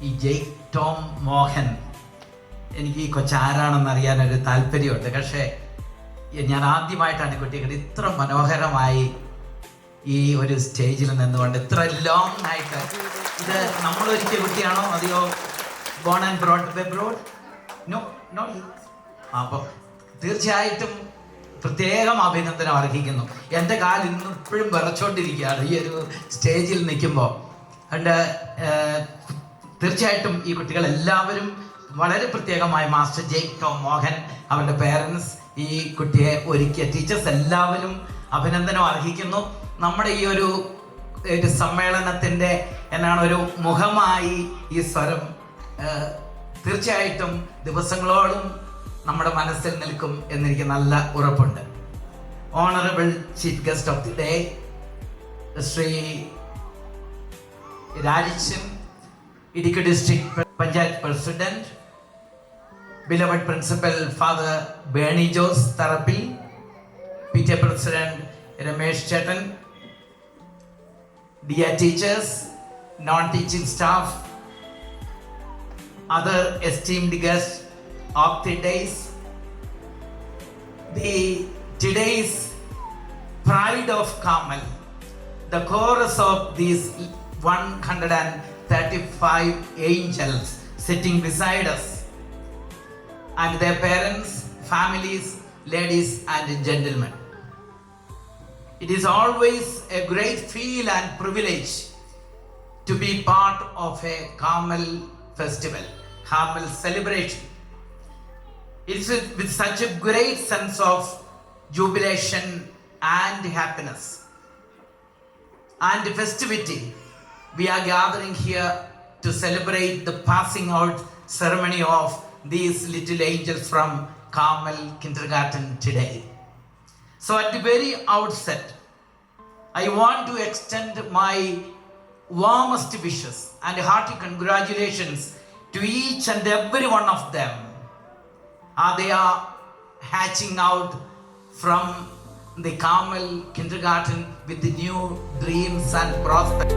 ഈ Jake Tom Mohan, എനിക്ക് ഈ കൊച്ചാരാണെന്ന് അറിയാനൊരു താല്പര്യമുണ്ട്. പക്ഷേ ഞാൻ ആദ്യമായിട്ടാണ് കുട്ടികൾ ഇത്ര മനോഹരമായി ഈ ഒരു സ്റ്റേജിൽ നിന്നുകൊണ്ട് ഇത്ര ലോങ് ആയിട്ട്. ഇത് നമ്മളൊരുക്കിയ കുട്ടിയാണോ അതെയോ born and brought abroad? No no. അപ്പോൾ തീർച്ചയായിട്ടും പ്രത്യേകം അഭിനന്ദനം അർഹിക്കുന്നു. എൻ്റെ കാൽ ഇന്നും ഇപ്പോഴും വിറച്ചോണ്ടിരിക്കുകയാണ് ഈ ഒരു സ്റ്റേജിൽ നിൽക്കുമ്പോൾ. അതുകൊണ്ട് തീർച്ചയായിട്ടും ഈ കുട്ടികളെല്ലാവരും വളരെ പ്രത്യേകമായി മാസ്റ്റർ ജെയ്ക് ടോം മോഹൻ, അവരുടെ പേരൻസ്, ഈ കുട്ടിയെ ഒരുക്കിയ ടീച്ചേഴ്സ് എല്ലാവരും അഭിനന്ദനം അർഹിക്കുന്നു. നമ്മുടെ ഈ ഒരു സമ്മേളനത്തിൻ്റെ എന്നാണ് ഒരു മുഖമായി ഈ സ്വരം തീർച്ചയായിട്ടും ദിവസങ്ങളോളം നമ്മുടെ മനസ്സിൽ നിൽക്കും എന്നെനിക്ക് നല്ല ഉറപ്പുണ്ട്. Honourable chief guest of the day Shri Rajan, Idukki district panchayat president, beloved principal Father Bernie Jose Tharapil, PTA President Ramesh Chetan, dear teachers, non-teaching staff, other esteemed guests of the days, today's pride of Carmel, the chorus of these 135 angels sitting beside us, and their parents, families, ladies and gentlemen. It is always a great feel and privilege to be part of a Carmel festival, Carmel celebration. It's with such a great sense of jubilation and happiness and festivity we are gathering here to celebrate the passing out ceremony of these little angels from Carmel Kindergarten today. So at the very outset, I want to extend my warmest wishes and hearty congratulations to each and every one of them. They are hatching out from the Carmel Kindergarten with the new dreams and prospects.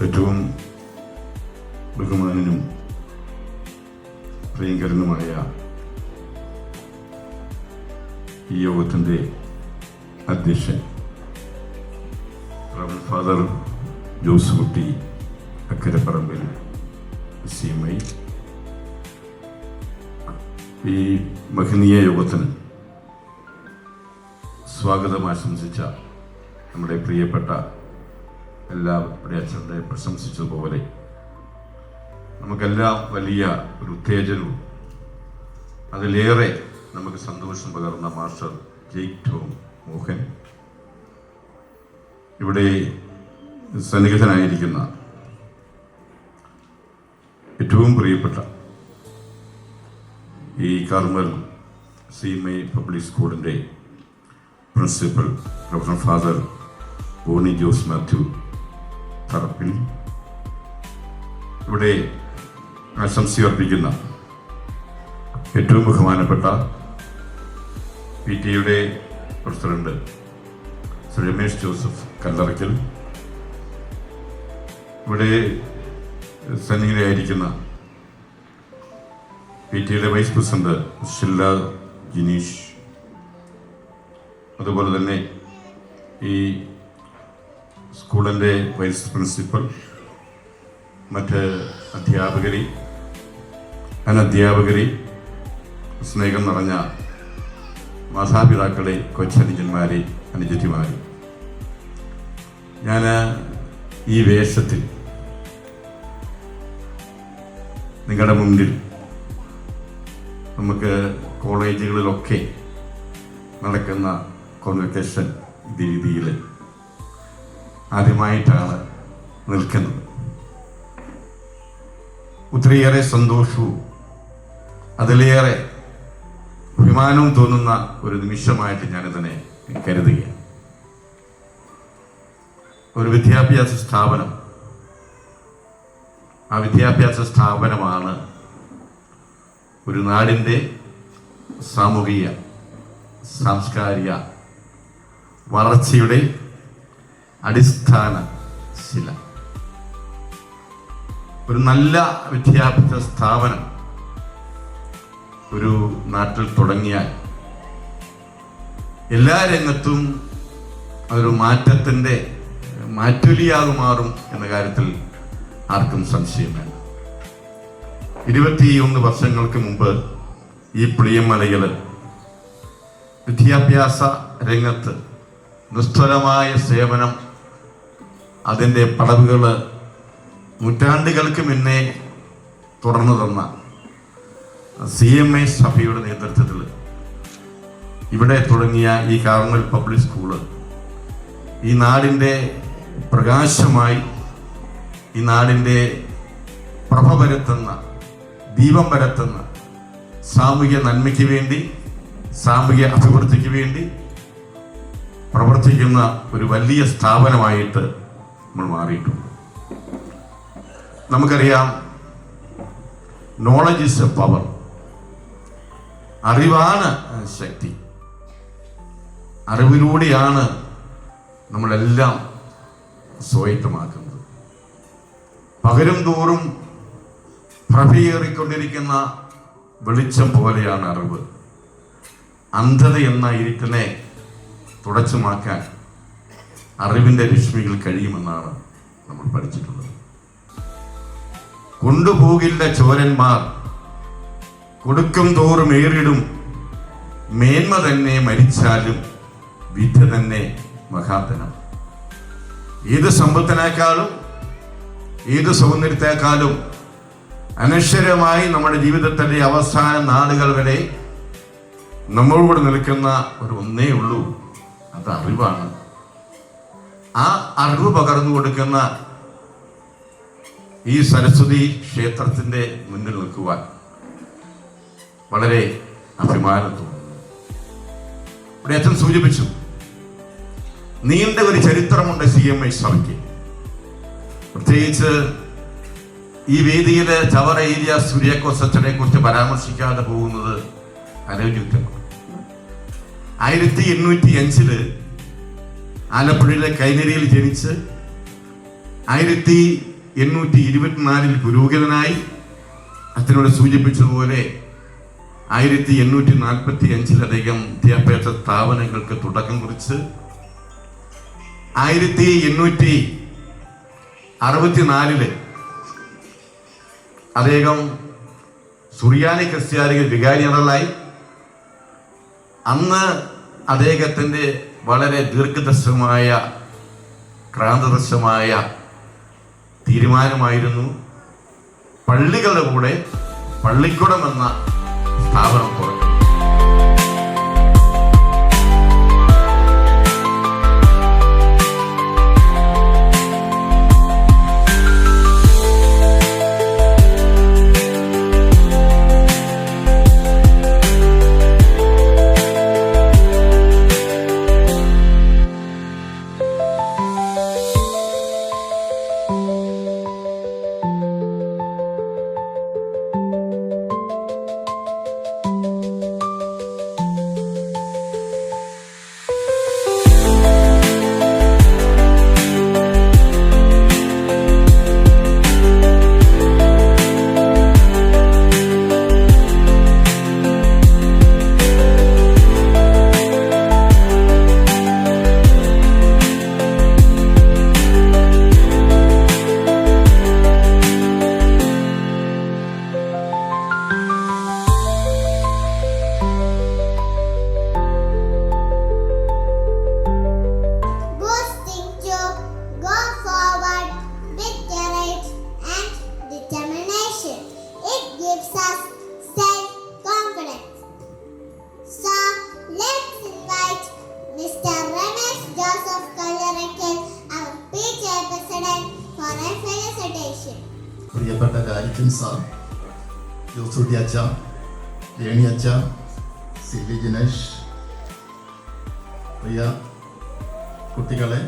ഏറ്റവും ബഹുമാനനും പ്രിയങ്കരനുമായ ഈ യോഗത്തിൻ്റെ അധ്യക്ഷൻ reverend father Jose കുട്ടി Akkaraparambil CMI, ഈ മഹനീയ യോഗത്തിന് സ്വാഗതം ആശംസിച്ച നമ്മുടെ പ്രിയപ്പെട്ട എല്ലാവരുടെ അച്ഛനെ പ്രശംസിച്ചതുപോലെ നമുക്കെല്ലാം വലിയ ഒരു ഉത്തേജനവും അതിലേറെ നമുക്ക് സന്തോഷം പകർന്ന മാസ്റ്റർ ജെയ്ക് ടോം മോഹൻ, ഇവിടെ സന്നിഹിതനായിരിക്കുന്ന ഏറ്റവും പ്രിയപ്പെട്ട ഈ കാർമൽ CMI പബ്ലിക് സ്കൂളിൻ്റെ principal reverend father Boney Jose Mathew Tharappil, ഇവിടെ ആശംസയർപ്പിക്കുന്ന ഏറ്റവും ബഹുമാനപ്പെട്ട PTA പ്രസിഡന്റ് ശ്രീ രമേശ് ജോസഫ് കല്ലറയ്ക്കൽ, ഇവിടെ സന്നിഹിതരായിരിക്കുന്ന PTA vice president Shilla Jineesh, അതുപോലെ തന്നെ ഈ സ്കൂളിൻ്റെ വൈസ് പ്രിൻസിപ്പൽ മറ്റ് അധ്യാപകരെ, അനധ്യാപകരെ, സ്നേഹം നിറഞ്ഞ മാതാപിതാക്കളെ, കൊച്ചനുജന്മാരെ, അനുജത്തിമാരെ, ഞാൻ ഈ വേഷത്തിൽ നിങ്ങളുടെ മുന്നിൽ നമുക്ക് കോളേജുകളിലൊക്കെ നടക്കുന്ന കോൺവെക്കേഷൻ രീതിയിൽ ആദ്യമായിട്ടാണ് നിൽക്കുന്നത്. ഒത്തിരിയേറെ സന്തോഷവും അതിലേറെ അഭിമാനവും തോന്നുന്ന ഒരു നിമിഷമായിട്ട് ഞാനിതിനെ കരുതുകയാണ്. ഒരു വിദ്യാഭ്യാസ സ്ഥാപനം, ആ വിദ്യാഭ്യാസ സ്ഥാപനമാണ് ഒരു നാടിൻ്റെ സാമൂഹിക സാംസ്കാരിക വളർച്ചയുടെ അടിസ്ഥാന ശില. ഒരു നല്ല വിദ്യാഭ്യാസ സ്ഥാപനം ഒരു നാട്ടിൽ തുടങ്ങിയാൽ എല്ലാ രംഗത്തും അതൊരു മാറ്റത്തിൻ്റെ മാറ്റൊലിയായി മാറും എന്ന കാര്യത്തിൽ ആർക്കും സംശയം വേണ്ട. 21 വർഷങ്ങൾക്ക് മുമ്പ് ഈ പുളിയമലയിൽ വിദ്യാഭ്യാസ രംഗത്ത് നിസ്തുലമായ സേവനം, അതിൻ്റെ പടവുകൾ നൂറ്റാണ്ടുകൾക്ക് മുന്നേ തുടർന്നു തന്ന CMA സഭയുടെ നേതൃത്വത്തിൽ ഇവിടെ തുടങ്ങിയ ഈ കാർമൽ പബ്ലിക് സ്കൂള് ഈ നാടിൻ്റെ പ്രകാശമായി, ഈ നാടിൻ്റെ പ്രഭ പരത്തുന്ന, ദീപം പരത്തുന്ന, സാമൂഹിക നന്മയ്ക്ക് വേണ്ടി, സാമൂഹിക അഭിവൃദ്ധിക്ക് വേണ്ടി പ്രവർത്തിക്കുന്ന ഒരു വലിയ സ്ഥാപനമായിട്ട് നമ്മൾ മാറിയിട്ടുണ്ട്. നമുക്കറിയാം, നോളജ് ഈസ് എ പവർ. അറിവാണ് ശക്തി. അറിവിലൂടെയാണ് നമ്മളെല്ലാം സ്വായത്തമാക്കുന്നത്. പകരും തോറും പ്രഭയേറിക്കൊണ്ടിരിക്കുന്ന വെളിച്ചം പോലെയാണ് അറിവ്. അന്ധത എന്ന ഇരുട്ടിനെ തുടച്ചു മാറ്റാൻ അറിവിൻ്റെ രശ്മികൾ കഴിയുമെന്നാണ് നമ്മൾ പഠിച്ചിട്ടുള്ളത്. കൊണ്ടുപോകില്ല ചോരന്മാർ, കൊടുക്കും തോറും ഏറിടും, മേന്മ തന്നെ മരിച്ചാലും വിദ്യ തന്നെ മഹാധനം. ഏത് സമ്പത്തിനേക്കാളും ഏത് സൗന്ദര്യത്തെക്കാളും അനശ്വരമായി നമ്മുടെ ജീവിതത്തിൻ്റെ അവസാന നാളുകൾ വരെ നമ്മളോട് നിൽക്കുന്ന ഒരു ഒന്നേ ഉള്ളൂ, അത് അറിവാണ്. ആ അറിവ് പകർന്നു കൊടുക്കുന്ന ഈ സരസ്വതി ക്ഷേത്രത്തിൻ്റെ മുന്നിൽ നിൽക്കുവാൻ വളരെ അഭിമാനം തോന്നുന്നു. ഇവിടെ അച്ഛൻ സൂചിപ്പിച്ചു, നീണ്ട ഒരു ചരിത്രമുണ്ട് CMA സഭയ്ക്ക്. പ്രത്യേകിച്ച് ഈ വേദിയിൽ ചവറ ഏരിയ സുര്യാക്കോസ് അച്ഛനെ കുറിച്ച് പരാമർശിക്കാതെ പോകുന്നത് അനൗചിത്യമാണ്. 1805 ആലപ്പുഴയിലെ കൈനരിയിൽ ജനിച്ച് 1824 പുരോഹിതനായി, അച്ഛനോട് സൂചിപ്പിച്ചതുപോലെ 1845 അദ്ദേഹം വിദ്യാഭ്യാസ സ്ഥാപനങ്ങൾക്ക് തുടക്കം കുറിച്ച് 1864 അദ്ദേഹം സുറിയാനി ക്രിസ്ത്യാനിക വികാരി ജനറലായി. അന്ന് അദ്ദേഹത്തിൻ്റെ വളരെ ദീർഘദർശമായ ക്രാന്തദർശമായ തീരുമാനമായിരുന്നു പള്ളികളുടെ കൂടെ പള്ളിക്കൂടം എന്ന സ്ഥാപനം തുറക്കുന്നത്. gives us self-confidence. So, let's invite Mr. Ramesh Joseph Kallarakal, our PTA President, for a felicitation. പ്രിയപ്പെട്ട ഗായകൻ സാർ, ജോസൂട്ടി അച്ഛ, രേണി അച്ഛ, സിലി ജിനേഷ്, പ്രിയ കുട്ടികളെ,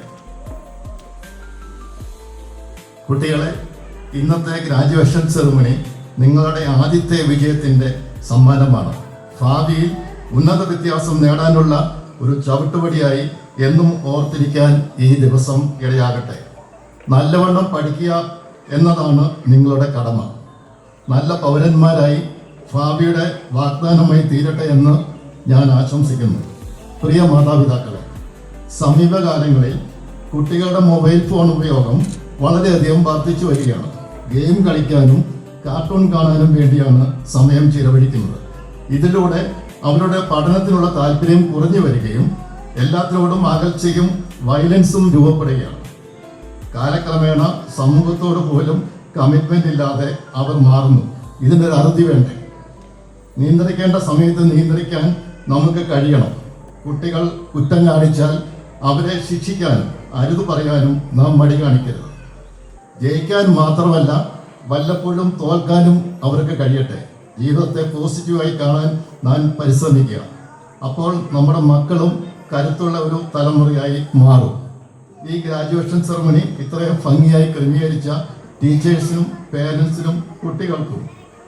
ഇന്നത്തെ ഗ്രാജുവേഷൻ സെറിമണി നിങ്ങളുടെ ആദ്യത്തെ വിജയത്തിൻ്റെ സമ്മാനമാണ്. ഭാവിയിൽ ഉന്നത വിദ്യാഭ്യാസം നേടാനുള്ള ഒരു ചവിട്ടുപടിയായി എന്നും ഓർത്തിരിക്കാൻ ഈ ദിവസം ഇടയാകട്ടെ. നല്ലവണ്ണം പഠിക്കുക എന്നതാണ് നിങ്ങളുടെ കടമ. നല്ല പൗരന്മാരായി ഭാവിയുടെ വാഗ്ദാനമായി തീരട്ടെ എന്ന് ഞാൻ ആശംസിക്കുന്നു. പ്രിയ മാതാപിതാക്കളെ, സമീപകാലങ്ങളിൽ കുട്ടികളുടെ മൊബൈൽ ഫോൺ ഉപയോഗം വളരെയധികം വർദ്ധിച്ചു വരികയാണ്. ഗെയിം കളിക്കാനും കാർട്ടൂൺ കാണാനും വേണ്ടിയാണ് സമയം ചിലവഴിക്കുന്നത്. ഇതിലൂടെ അവരുടെ പഠനത്തിനുള്ള താല്പര്യം കുറഞ്ഞു വരികയും എല്ലാത്തിനോടും അകൽച്ചയും വയലൻസും രൂപപ്പെടുകയാണ്. കാലക്രമേണ സമൂഹത്തോട് പോലും കമ്മിറ്റ്മെന്റ് ഇല്ലാതെ അവർ മാറുന്നു. ഇതിനൊരു അറുതി വേണ്ടേ? നിയന്ത്രിക്കേണ്ട സമയത്ത് നിയന്ത്രിക്കാൻ നമുക്ക് കഴിയണം. കുട്ടികൾ കുറ്റം കാണിച്ചാൽ അവരെ ശിക്ഷിക്കാനും അരുത് പറയാനും നാം മടി കാണിക്കരുത്. ജയിക്കാൻ മാത്രമല്ല, വല്ലപ്പോഴും തോൽക്കാനും അവർക്ക് കഴിയട്ടെ. ജീവിതത്തെ പോസിറ്റീവായി കാണാൻ നാം പരിശ്രമിക്കുക. അപ്പോൾ നമ്മുടെ മക്കളും കരുത്തുള്ള ഒരു തലമുറയായി മാറും. ഈ ഗ്രാജുവേഷൻ സെറമണി ഇത്രയും ഭംഗിയായി ക്രമീകരിച്ച ടീച്ചേഴ്സിനും പേരൻസിനും കുട്ടികൾക്കും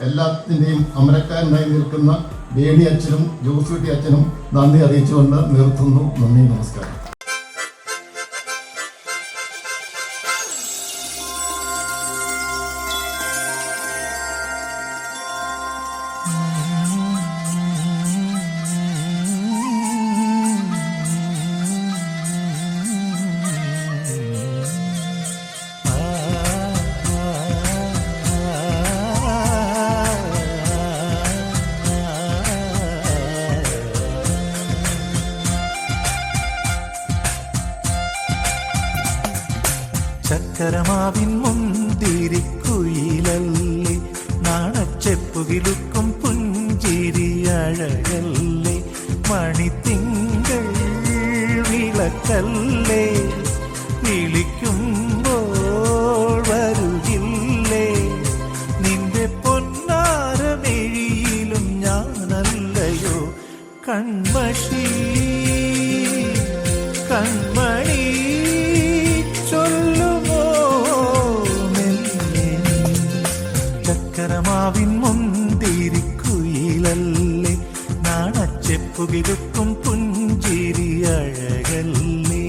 എല്ലാത്തിൻ്റെയും അമരക്കാരനായി നിൽക്കുന്ന ബേണി അച്ഛനും ജോസൂട്ടി അച്ഛനും നന്ദി അറിയിച്ചുകൊണ്ട് നിർത്തുന്നു. നന്ദി, നമസ്കാരം. ചക്കരമാവിൻ മുന്തിരിക്കുയിലല്ലേ, നാണച്ചെപ്പുകിലുക്കും പുഞ്ചിരി അഴകല്ലേ, മണിത്തിങ്കൾ വിളക്കല്ലേ, വിളിക്കുമ്പോൾ വരുകില്ലേ, നിന്റെ പൊന്നാരമെഴിയിലും ഞാനല്ലയോ കൺമഷി കൺമണി ചക്കരമാവിൻ മുന്തിരിക്കുയിലല്ലേ, നാണച്ചെപ്പുകിലുക്കും പുഞ്ചിരി അഴകല്ലേ.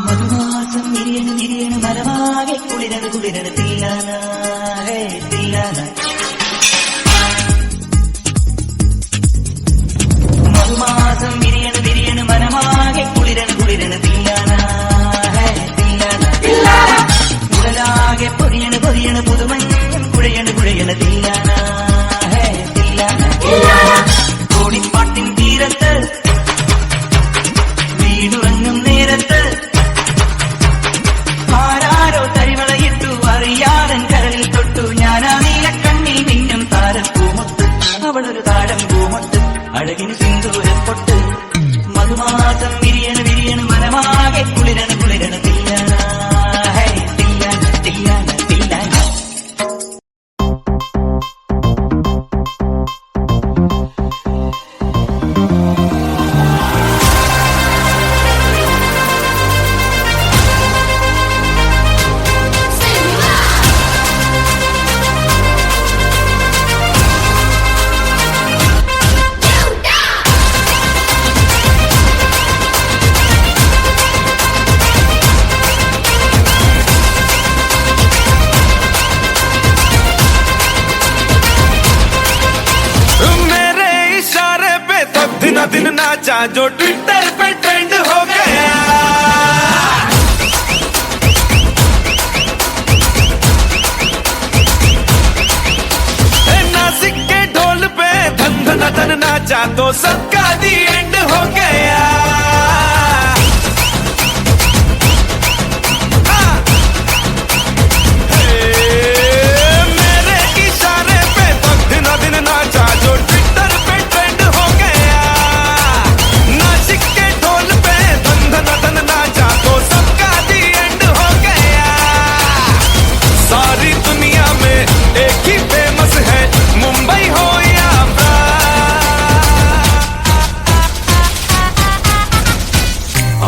മധുമാസം വിരിയണ് വിരിയണ് മരമാകെ കുളിരണ് കുളിരണ് തില്ലാന തില്ലാന. മധുമാസം വിരിയണ് വിരിയണ് മരമാകെ കുളിരണ് കുളിരണ് തില്ലാന തില്ലാന. ഉടലാകെ പൊതിയണ് പൊതിയണ് പുതുമഞ്ഞും കുഴയണ് കുഴയണ് തില്ലാന തില്ലാന. കോടിപ്പാട്ടിൻ തീരത്ത് വീടുറങ്ങും നേരത്ത് ആരാരോ തരിവളയിട്ടു അറിയാതൻ കരളിൽ തൊട്ടു. ഞാനാ നീലക്കണ്ണിൽ മിന്നും താരപ്പൂമൊത്ത്, അവളൊരു താരം പൂമൊത്ത്, അഴകിന് സിന്ദൂരം പൊട്ട്. മധുമാസം വിരിയണ് വിരിയണ് മനമാകെ കുളിരണ് കുളിരണ് തില്ലാന തില്ലാന തില്ലാന തില്ലാന. नाचा जो ट्विटर पे ट्रेंड हो गया। नासिक के ढोल पे धन धन धन नाचा तो सबका दी एंड हो गया। मेरे इशारे पे तो दिन दिन नाचा जो ट्विटर पे ट्रेंड हो गया। नासिक के ढोल पे धन धन धन नाचा तो सबका दी एंड हो गया। सारी दुनिया में एक ही फेमस है, मुंबई हो या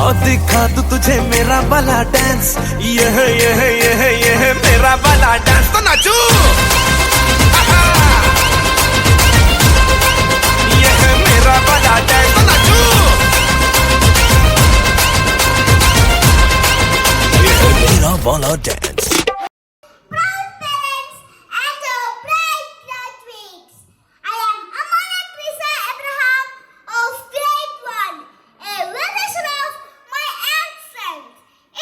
और दिखा तू तुझे मेरा वाला डांस, यह मेरा वाला डांस तो नाचू। यह मेरा वाला डांस तो नाचू। यह मेरा वाला dance. Proud parents and bright graduates, I am Amana Trisa Abraham of Grade 1, a well-wisher of my accent.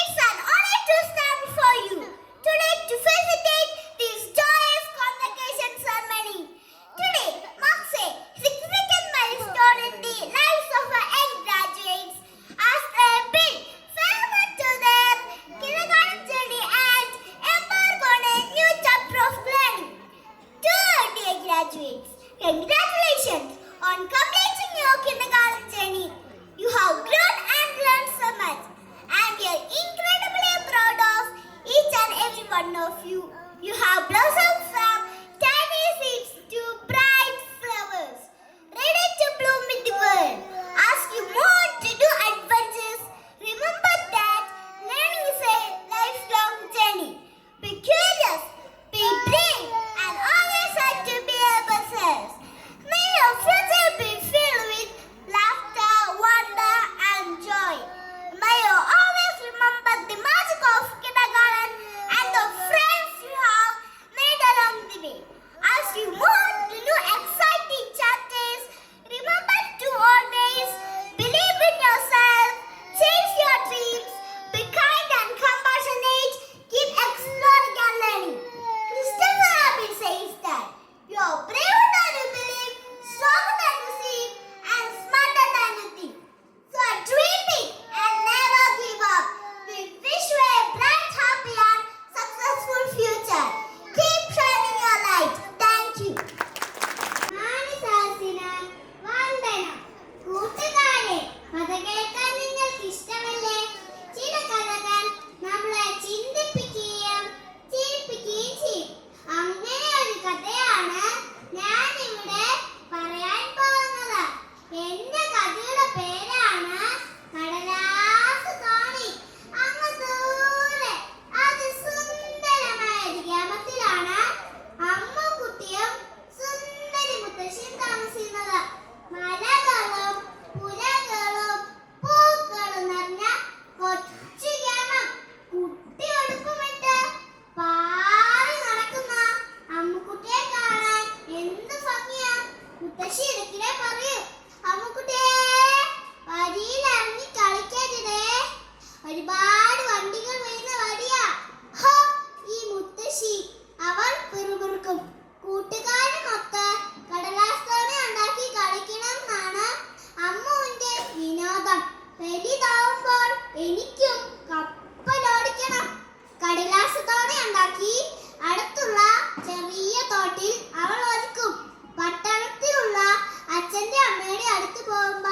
It's an honor to stand before you today to facilitate this joyous convocation ceremony. Today marks a significant milestone in the lives of our young graduates as they bid farewell to their kindergarten journey and embark on a new chapter of learning. To our dear graduates, congratulations on completing your kindergarten journey. You have grown and learned so much, and we are incredibly proud of each and every one of you. You have blossomed from tiny seeds to bright flowers, ready to bloom in the world. As you move on to do adventures, remember that learning is a lifelong journey. Be curious, be brave, and always have to be yourselves. May your future be filled with laughter, wonder, and joy. May you always remember the magic of kindergarten and the friends you have made along the way. As you move to new exciting chapters, remember to always believe in yourself, chase your dreams, be kind and compassionate, keep exploring and learning. Christopher Abbey says that you are braver than you believe, stronger than you seem, and smarter than you think. So dream big and never give up. We wish you a bright, happy and successful future. Keep shining your light. Thank you. മാനസാസിന് വന്ദനം. കൂട്ടുകാരെ, കഥ കേൾക്കാൻ നിങ്ങൾക്ക് ഇഷ്ടമല്ലേ? ചില കഥകൾ നമ്മളെ ചിന്തിപ്പിക്കുകയും ചിരിപ്പിക്കുകയും ചെയ്യും. അങ്ങനെ ഒരു കഥയാണ് ഞാൻ ഇവിടെ പറയാൻ പോകുന്നത്. എന്റെ കഥയുടെ പേരാണ് കടലാസ് തോണി. അങ്ങ് ദൂരെ അതിസുന്ദരമായ ഒരു ഗ്രാമത്തിലാണ് അമ്മുക്കുട്ടിയും സുന്ദരി മുത്തശ്ശിയും താമസിക്കുന്നത്. മലകളും പുഴകളും പൂക്കളും നിറഞ്ഞ കൊച്ചു ഗ്രാമം. കുട്ടി ഒടുക്കുമിട്ട് പാറി നടക്കുന്ന അമ്മുക്കുട്ടിയെ കാണാൻ എന്ത് ഭംഗിയാ. മുത്തശ്ശി ഇടയ്ക്കിടെ പറയും, അമ്മുക്കുട്ടിയെ വഴിയിലിറങ്ങി കളിക്കരുതേ, ഒരുപാട് വണ്ടികൾ വരുന്ന വഴിയാ. ഹോ, ഈ മുത്തശ്ശി അവൾ പിറുപിറുക്കും. കൂട്ടുകാരുമൊത്ത് കടലാസ് തോണി ഉണ്ടാക്കി കളിക്കണം എന്നാണ് അമ്മുവിന്റെ വിനോദം. വലുതാവുമ്പോൾ എനിക്കും കപ്പലോടിക്കണം. കടലാസ് തോണി ഉണ്ടാക്കി അടുത്തുള്ള ചെറിയ തോട്ടിൽ അവൾ ഒരുക്കും. പട്ടണത്തിലുള്ള അച്ഛന്റെ അമ്മയുടെ അടുത്ത് പോകുമ്പോൾ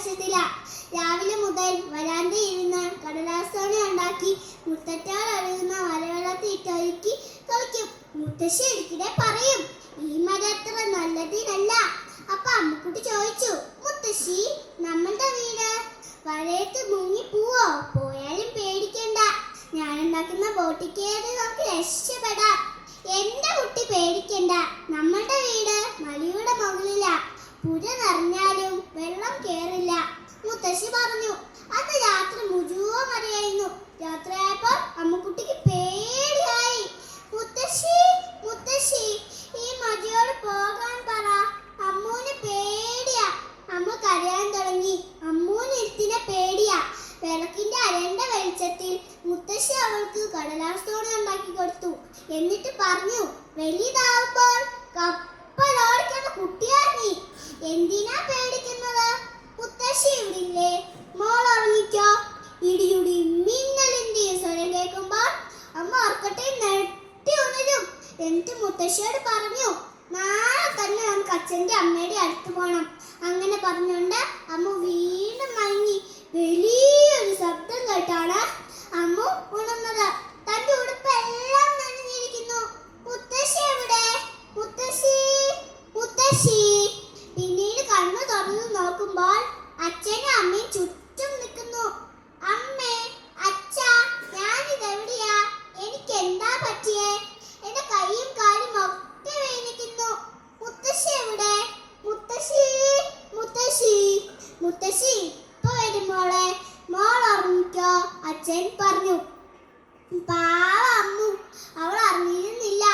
സന്തോഷത്തില. രാവിലെ മുതൽ വരാന്തയിൽ ഇരുന്ന് കടലാസോണി ഉണ്ടാക്കി മുത്തറ്റാൽ ഒഴുകുന്ന മലവെള്ളത്തിൽ ഇട്ടൊഴുക്കി കളിക്കും. മുത്തശ്ശി ഇടയ്ക്കിടെ പറയും, ഈ മരം അത്ര നല്ലതിനല്ല. അപ്പൊ അമ്മക്കുട്ടി ചോദിച്ചു, മുത്തശ്ശി, നമ്മളുടെ വീട് വരയത്ത് മുങ്ങി പോവോ? പോയാലും പേടിക്കണ്ട, ഞാനുണ്ടാക്കുന്ന ബോട്ടിൽ കയറി നമുക്ക് രക്ഷപ്പെടാം. എന്റെ കുട്ടി പേടിക്കണ്ട, നമ്മളുടെ വീട് മലയുടെ മുകളിലാ, പുഴ നിറഞ്ഞാലും വെള്ളം കേറില്ല. മുത്തശ്ശി പറഞ്ഞു. അന്ന് രാത്രി മുഴുവൻ മഴയായിരുന്നു. രാത്രിയായപ്പോൾ അമ്മക്കുട്ടിക്ക് പേടിയായി. മുത്തശ്ശി, മുത്തശ്ശി, ഈ മഴയോട് പോകാൻ പറ, അമ്മൂന് പേടിയാ. അമ്മ കരയാൻ തുടങ്ങി. അമ്മൂന് ഇരുത്തിനെ പേടിയാ. വിളക്കിന്റെ അരണ്ട വെളിച്ചത്തിൽ മുത്തശ്ശി അവൾക്ക് കടലാസ് തോണി ഉണ്ടാക്കി കൊടുത്തു. എന്നിട്ട് പറഞ്ഞു, വലുതാവുമ്പോൾ കപ്പലോടിക്കുന്ന കുട്ടിയാ നീ, എന്തിനാ പേടിക്കുന്നത്? മുത്തശ്ശി ഇവിടില്ലേ? മോൾ ഉറങ്ങിക്കോ. ഇടിയുടി മിന്നലിന്റെയും സ്വരം കേൾക്കുമ്പോൾ അമ്മ ഉറക്കട്ടെ നെട്ടി ഉണരും. എന്നിട്ട് മുത്തശ്ശിയോട് പറഞ്ഞു, നാളെ തന്നെ നമുക്ക് അച്ഛൻ്റെ അമ്മയുടെ അടുത്ത് പോകണം. അങ്ങനെ പറഞ്ഞുകൊണ്ട് അമ്മ വീണ്ടും മയങ്ങി. വലിയൊരു ശബ്ദം കേട്ടാണ് അമ്മ ഉണർന്നത്. തന്റെ ഉടുപ്പെല്ലാം നനഞ്ഞിരിക്കുന്നു. മുത്തശ്ശി എവിടെ? മുത്തശ്ശി, മുത്തശ്ശി. പിന്നീട് കണ്ണു തുറന്നു നോക്കുമ്പോൾ അച്ഛനും അമ്മയും ചുറ്റും നിൽക്കുന്നു. അമ്മേ, അച്ഛാ, ഞാനിതെവിടെയാ? എനിക്ക് എന്താ പറ്റിയേ? എന്റെ കൈയും കാലും ഒക്കെ വേദനിക്കുന്നു. മുത്തശ്ശി എവിടെ? മുത്തശ്ശി, മുത്തശ്ശി, മുത്തശ്ശി ഇപ്പൊ വരും മോളെ, മോൾ ഉറങ്ങിക്കോ, അച്ഛൻ പറഞ്ഞു. പാവ അമ്മു, അവൾ അറിഞ്ഞിരുന്നില്ല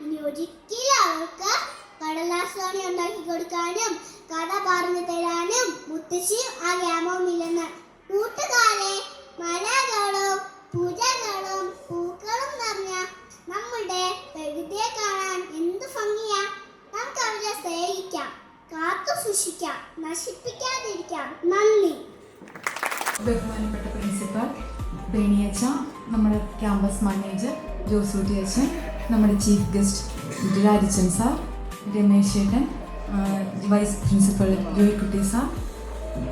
ഇനി ഒരിക്കലും അവൾക്ക് കടലാസോണി ഉണ്ടാക്കി കൊടുക്കാനും കഥ പറഞ്ഞു തരാനും മുത്തശ്ശിയും ആ ഗ്രാമവുമില്ലെന്ന്. കൂട്ടുകാരെ, മലകളും പുഴകളും പൂക്കളും നിറഞ്ഞ നമ്മുടെ പ്രകൃതിയെ കാണാൻ എന്ത് ഭംഗിയാ. നമുക്ക് അവരെ സ്നേഹിക്കാം, കാത്തു സൂക്ഷിക്കാം, നശിപ്പിക്കാതിരിക്കാം. നന്ദി. ബഹുമാനപ്പെട്ട പ്രിൻസിപ്പൽ ബേണിയച്ച, നമ്മുടെ ക്യാമ്പസ് മാനേജർ ജോസൂട്ടി അച്ഛൻ, നമ്മുടെ ചീഫ് ഗസ്റ്റ് രാജച്ചൻ സാർ, രമേശ് ചേട്ടൻ, വൈസ് പ്രിൻസിപ്പൽ ജോയ്ക്കുട്ടി സാർ,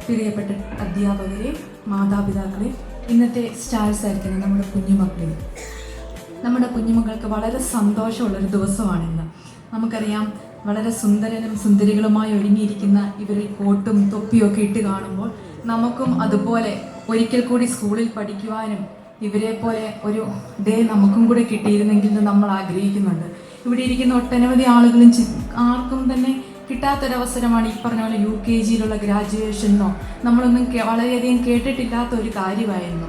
പ്രിയപ്പെട്ട അധ്യാപകരെ, മാതാപിതാക്കളെ, ഇന്നത്തെ സ്റ്റാർസ് ആയിരിക്കുന്ന നമ്മുടെ കുഞ്ഞുമക്കളെ, നമ്മുടെ കുഞ്ഞുമക്കൾക്ക് വളരെ സന്തോഷമുള്ളൊരു ദിവസമാണിന്ന്. നമുക്കറിയാം, വളരെ സുന്ദരനും സുന്ദരികളുമായി ഒരുങ്ങിയിരിക്കുന്ന ഇവരിൽ കോട്ടും തൊപ്പിയൊക്കെ ഇട്ട് കാണുമ്പോൾ നമുക്കും അതുപോലെ ഒരിക്കൽ കൂടി സ്കൂളിൽ പഠിക്കുവാനും ഇവരെ പോലെ ഒരു ഡേ നമുക്കും കൂടെ കിട്ടിയിരുന്നെങ്കിൽ എന്ന് നമ്മൾ ആഗ്രഹിക്കുന്നുണ്ട്. ഇവിടെ ഇരിക്കുന്ന ഒട്ടനവധി ആളുകളും ആർക്കും തന്നെ കിട്ടാത്തൊരവസരമാണ് ഈ പറഞ്ഞ പോലെ UKGയിലുള്ള ഗ്രാജുവേഷനോ നമ്മളൊന്നും വളരെയധികം കേട്ടിട്ടില്ലാത്ത ഒരു കാര്യമായിരുന്നു.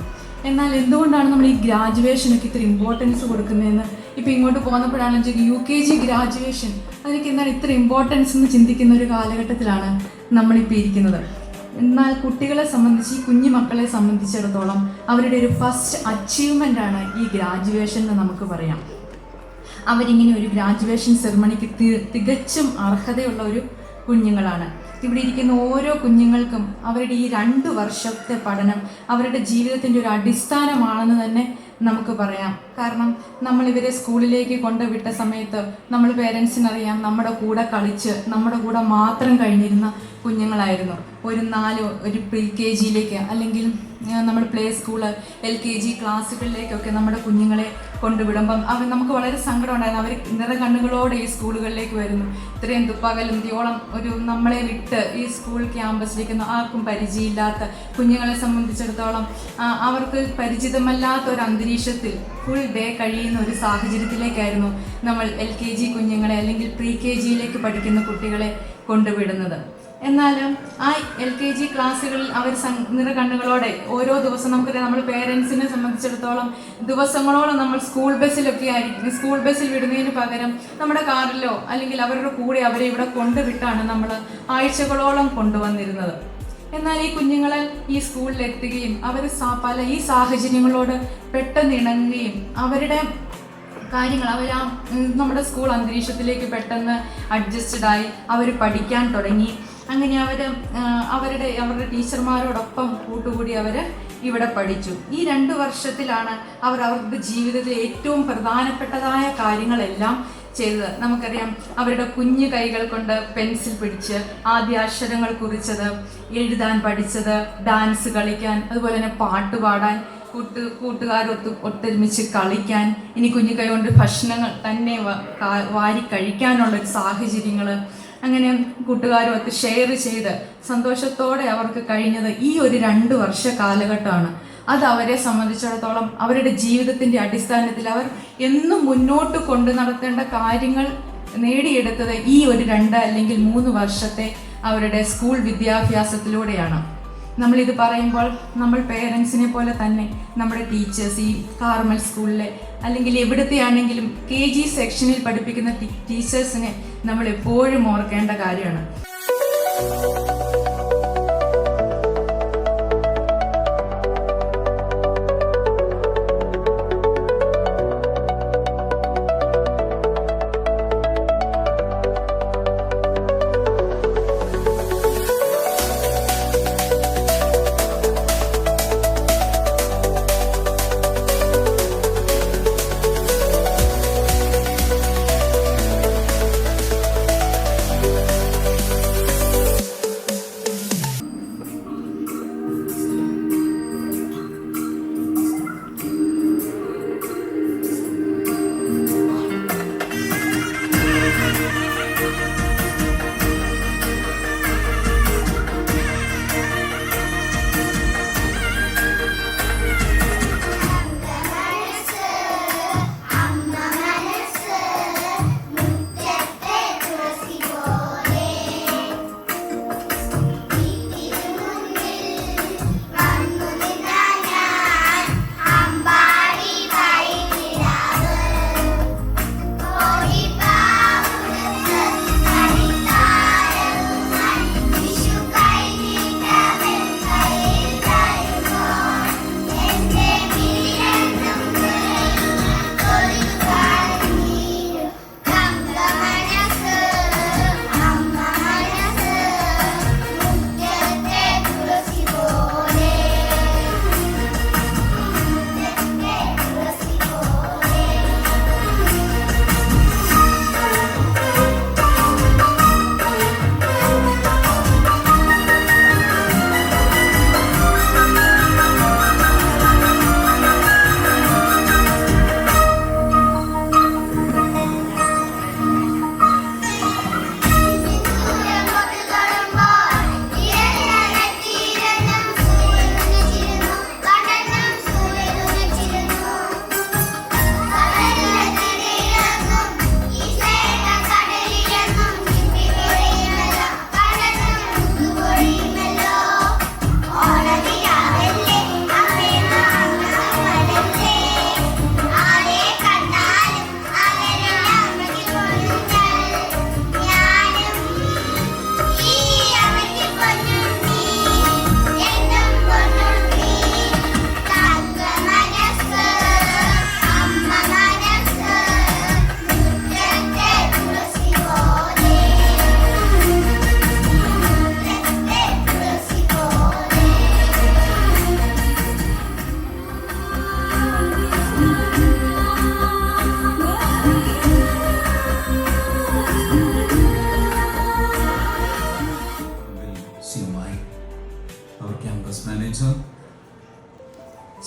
എന്നാൽ എന്തുകൊണ്ടാണ് നമ്മൾ ഈ ഗ്രാജുവേഷനൊക്കെ ഇത്ര ഇമ്പോർട്ടൻസ് കൊടുക്കുന്നതെന്ന് ഇപ്പോൾ ഇങ്ങോട്ട് പോന്നപ്പോഴാണെന്ന് UKG ഗ്രാജുവേഷൻ അതിനൊക്കെ എന്താണ് ഇത്ര ഇമ്പോർട്ടൻസ് എന്ന് ചിന്തിക്കുന്ന ഒരു കാലഘട്ടത്തിലാണ് നമ്മളിപ്പോൾ ഇരിക്കുന്നത്. എന്നാൽ കുട്ടികളെ സംബന്ധിച്ച്, ഈ കുഞ്ഞു മക്കളെ സംബന്ധിച്ചിടത്തോളം അവരുടെ ഒരു ഫസ്റ്റ് അച്ചീവ്മെൻ്റ് ആണ് ഈ ഗ്രാജുവേഷൻ എന്ന് നമുക്ക് പറയാം. അവരിങ്ങനെ ഒരു ഗ്രാജുവേഷൻ സെറിമണിക്ക് തികച്ചും അർഹതയുള്ള ഒരു കുഞ്ഞുങ്ങളാണ്. ഇവിടെ ഇരിക്കുന്ന ഓരോ കുഞ്ഞുങ്ങൾക്കും അവരുടെ ഈ 2 വർഷത്തെ പഠനം അവരുടെ ജീവിതത്തിൻ്റെ ഒരു അടിസ്ഥാനമാണെന്ന് തന്നെ നമുക്ക് പറയാം. കാരണം നമ്മൾ ഇവരെ സ്കൂളിലേക്ക് കൊണ്ടുവിട്ട സമയത്ത് നമ്മൾ പേരൻസിനറിയാം, നമ്മുടെ കൂടെ കളിച്ച് നമ്മുടെ കൂടെ മാത്രം കഴിഞ്ഞിരുന്ന കുഞ്ഞുങ്ങളായിരുന്നു. ഒരു പ്രീ-KGയിലേക്ക് അല്ലെങ്കിൽ നമ്മൾ പ്ലേ സ്കൂള് LKG ക്ലാസ്സുകളിലേക്കൊക്കെ നമ്മുടെ കുഞ്ഞുങ്ങളെ കൊണ്ടുവിടുമ്പം നമുക്ക് വളരെ സങ്കടം ഉണ്ടായിരുന്നു. അവർ നിറകണ്ണുകളോടെ ഈ സ്കൂളുകളിലേക്ക് വരുന്നു. ഇത്രയും പകലന്തിയോളം ഒരു നമ്മളെ വിട്ട് ഈ സ്കൂൾ ക്യാമ്പസിലേക്ക് ആർക്കും പരിചയമില്ലാത്ത കുഞ്ഞുങ്ങളെ സംബന്ധിച്ചിടത്തോളം അവർക്ക് പരിചിതമല്ലാത്ത ഒരു അന്തരീക്ഷത്തിൽ ഫുൾ ഡേ കഴിയുന്ന ഒരു സാഹചര്യത്തിലേക്കായിരുന്നു നമ്മൾ LKG കുഞ്ഞുങ്ങളെ അല്ലെങ്കിൽ പ്രീ-KGയിലേക്ക് പഠിക്കുന്ന കുട്ടികളെ കൊണ്ടുവിടുന്നത്. എന്നാലും ആ LKG ക്ലാസ്സുകളിൽ അവർ നിറകണ്ണുകളോടെ ഓരോ ദിവസം നമുക്കറിയാം, നമ്മൾ പേരൻസിനെ സംബന്ധിച്ചിടത്തോളം ദിവസങ്ങളോളം നമ്മൾ സ്കൂൾ ബസ്സിലൊക്കെ ആയിരിക്കും. സ്കൂൾ ബസ്സിൽ വിടുന്നതിന് പകരം നമ്മുടെ കാറിലോ അല്ലെങ്കിൽ അവരുടെ കൂടെ അവരെ ഇവിടെ കൊണ്ടുവിട്ടാണ് നമ്മൾ ആഴ്ചകളോളം കൊണ്ടുവന്നിരുന്നത്. എന്നാൽ ഈ കുഞ്ഞുങ്ങളെ ഈ സ്കൂളിൽ എത്തുകയും അവർ ഈ സാഹചര്യങ്ങളോട് പെട്ടെന്ന് ഇണങ്ങുകയും അവരുടെ കാര്യങ്ങൾ നമ്മുടെ സ്കൂൾ അന്തരീക്ഷത്തിലേക്ക് പെട്ടെന്ന് അഡ്ജസ്റ്റഡായി അവർ പഠിക്കാൻ തുടങ്ങി. അങ്ങനെ അവരുടെ ടീച്ചർമാരോടൊപ്പം കൂട്ടുകൂടി അവർ ഇവിടെ പഠിച്ചു. ഈ 2 വർഷത്തിലാണ് അവരുടെ ജീവിതത്തിലെ ഏറ്റവും പ്രധാനപ്പെട്ടതായ കാര്യങ്ങളെല്ലാം ചെയ്തത്. നമുക്കറിയാം, അവരുടെ കുഞ്ഞു കൈകൾ കൊണ്ട് പെൻസിൽ പിടിച്ച് ആദ്യ അക്ഷരങ്ങൾ കുറിച്ചത്, എഴുതാൻ പഠിച്ചത്, ഡാൻസ് കളിക്കാൻ, അതുപോലെ തന്നെ പാട്ട് പാടാൻ, ഒത്തൊരുമിച്ച് കളിക്കാൻ, ഇനി കുഞ്ഞു കൈ കൊണ്ട് ഭക്ഷണങ്ങൾ തന്നെ വാരി കഴിക്കാനുള്ളൊരു സാഹചര്യങ്ങൾ, അങ്ങനെ കൂട്ടുകാരുമൊത്ത് ഷെയർ ചെയ്ത് സന്തോഷത്തോടെ അവർക്ക് കഴിഞ്ഞത് ഈ ഒരു 2 വർഷ കാലഘട്ടമാണ്. അത് അവരെ സംബന്ധിച്ചിടത്തോളം അവരുടെ ജീവിതത്തിൻ്റെ അടിസ്ഥാനത്തിൽ അവർ എന്നും മുന്നോട്ട് കൊണ്ടു നടത്തേണ്ട കാര്യങ്ങൾ നേടിയെടുത്തത് ഈ ഒരു 2 അല്ലെങ്കിൽ 3 വർഷത്തെ അവരുടെ സ്കൂൾ വിദ്യാഭ്യാസത്തിലൂടെയാണ്. നമ്മളിത് പറയുമ്പോൾ നമ്മൾ പേരൻസിനെ പോലെ തന്നെ നമ്മുടെ ടീച്ചേഴ്സ്, ഈ കാർമൽ സ്കൂളിലെ അല്ലെങ്കിൽ എവിടത്തെയാണെങ്കിലും KG സെക്ഷനിൽ പഠിപ്പിക്കുന്ന ടീച്ചേഴ്സിനെ നമ്മൾ എപ്പോഴും ഓർക്കേണ്ട കാര്യമാണ്.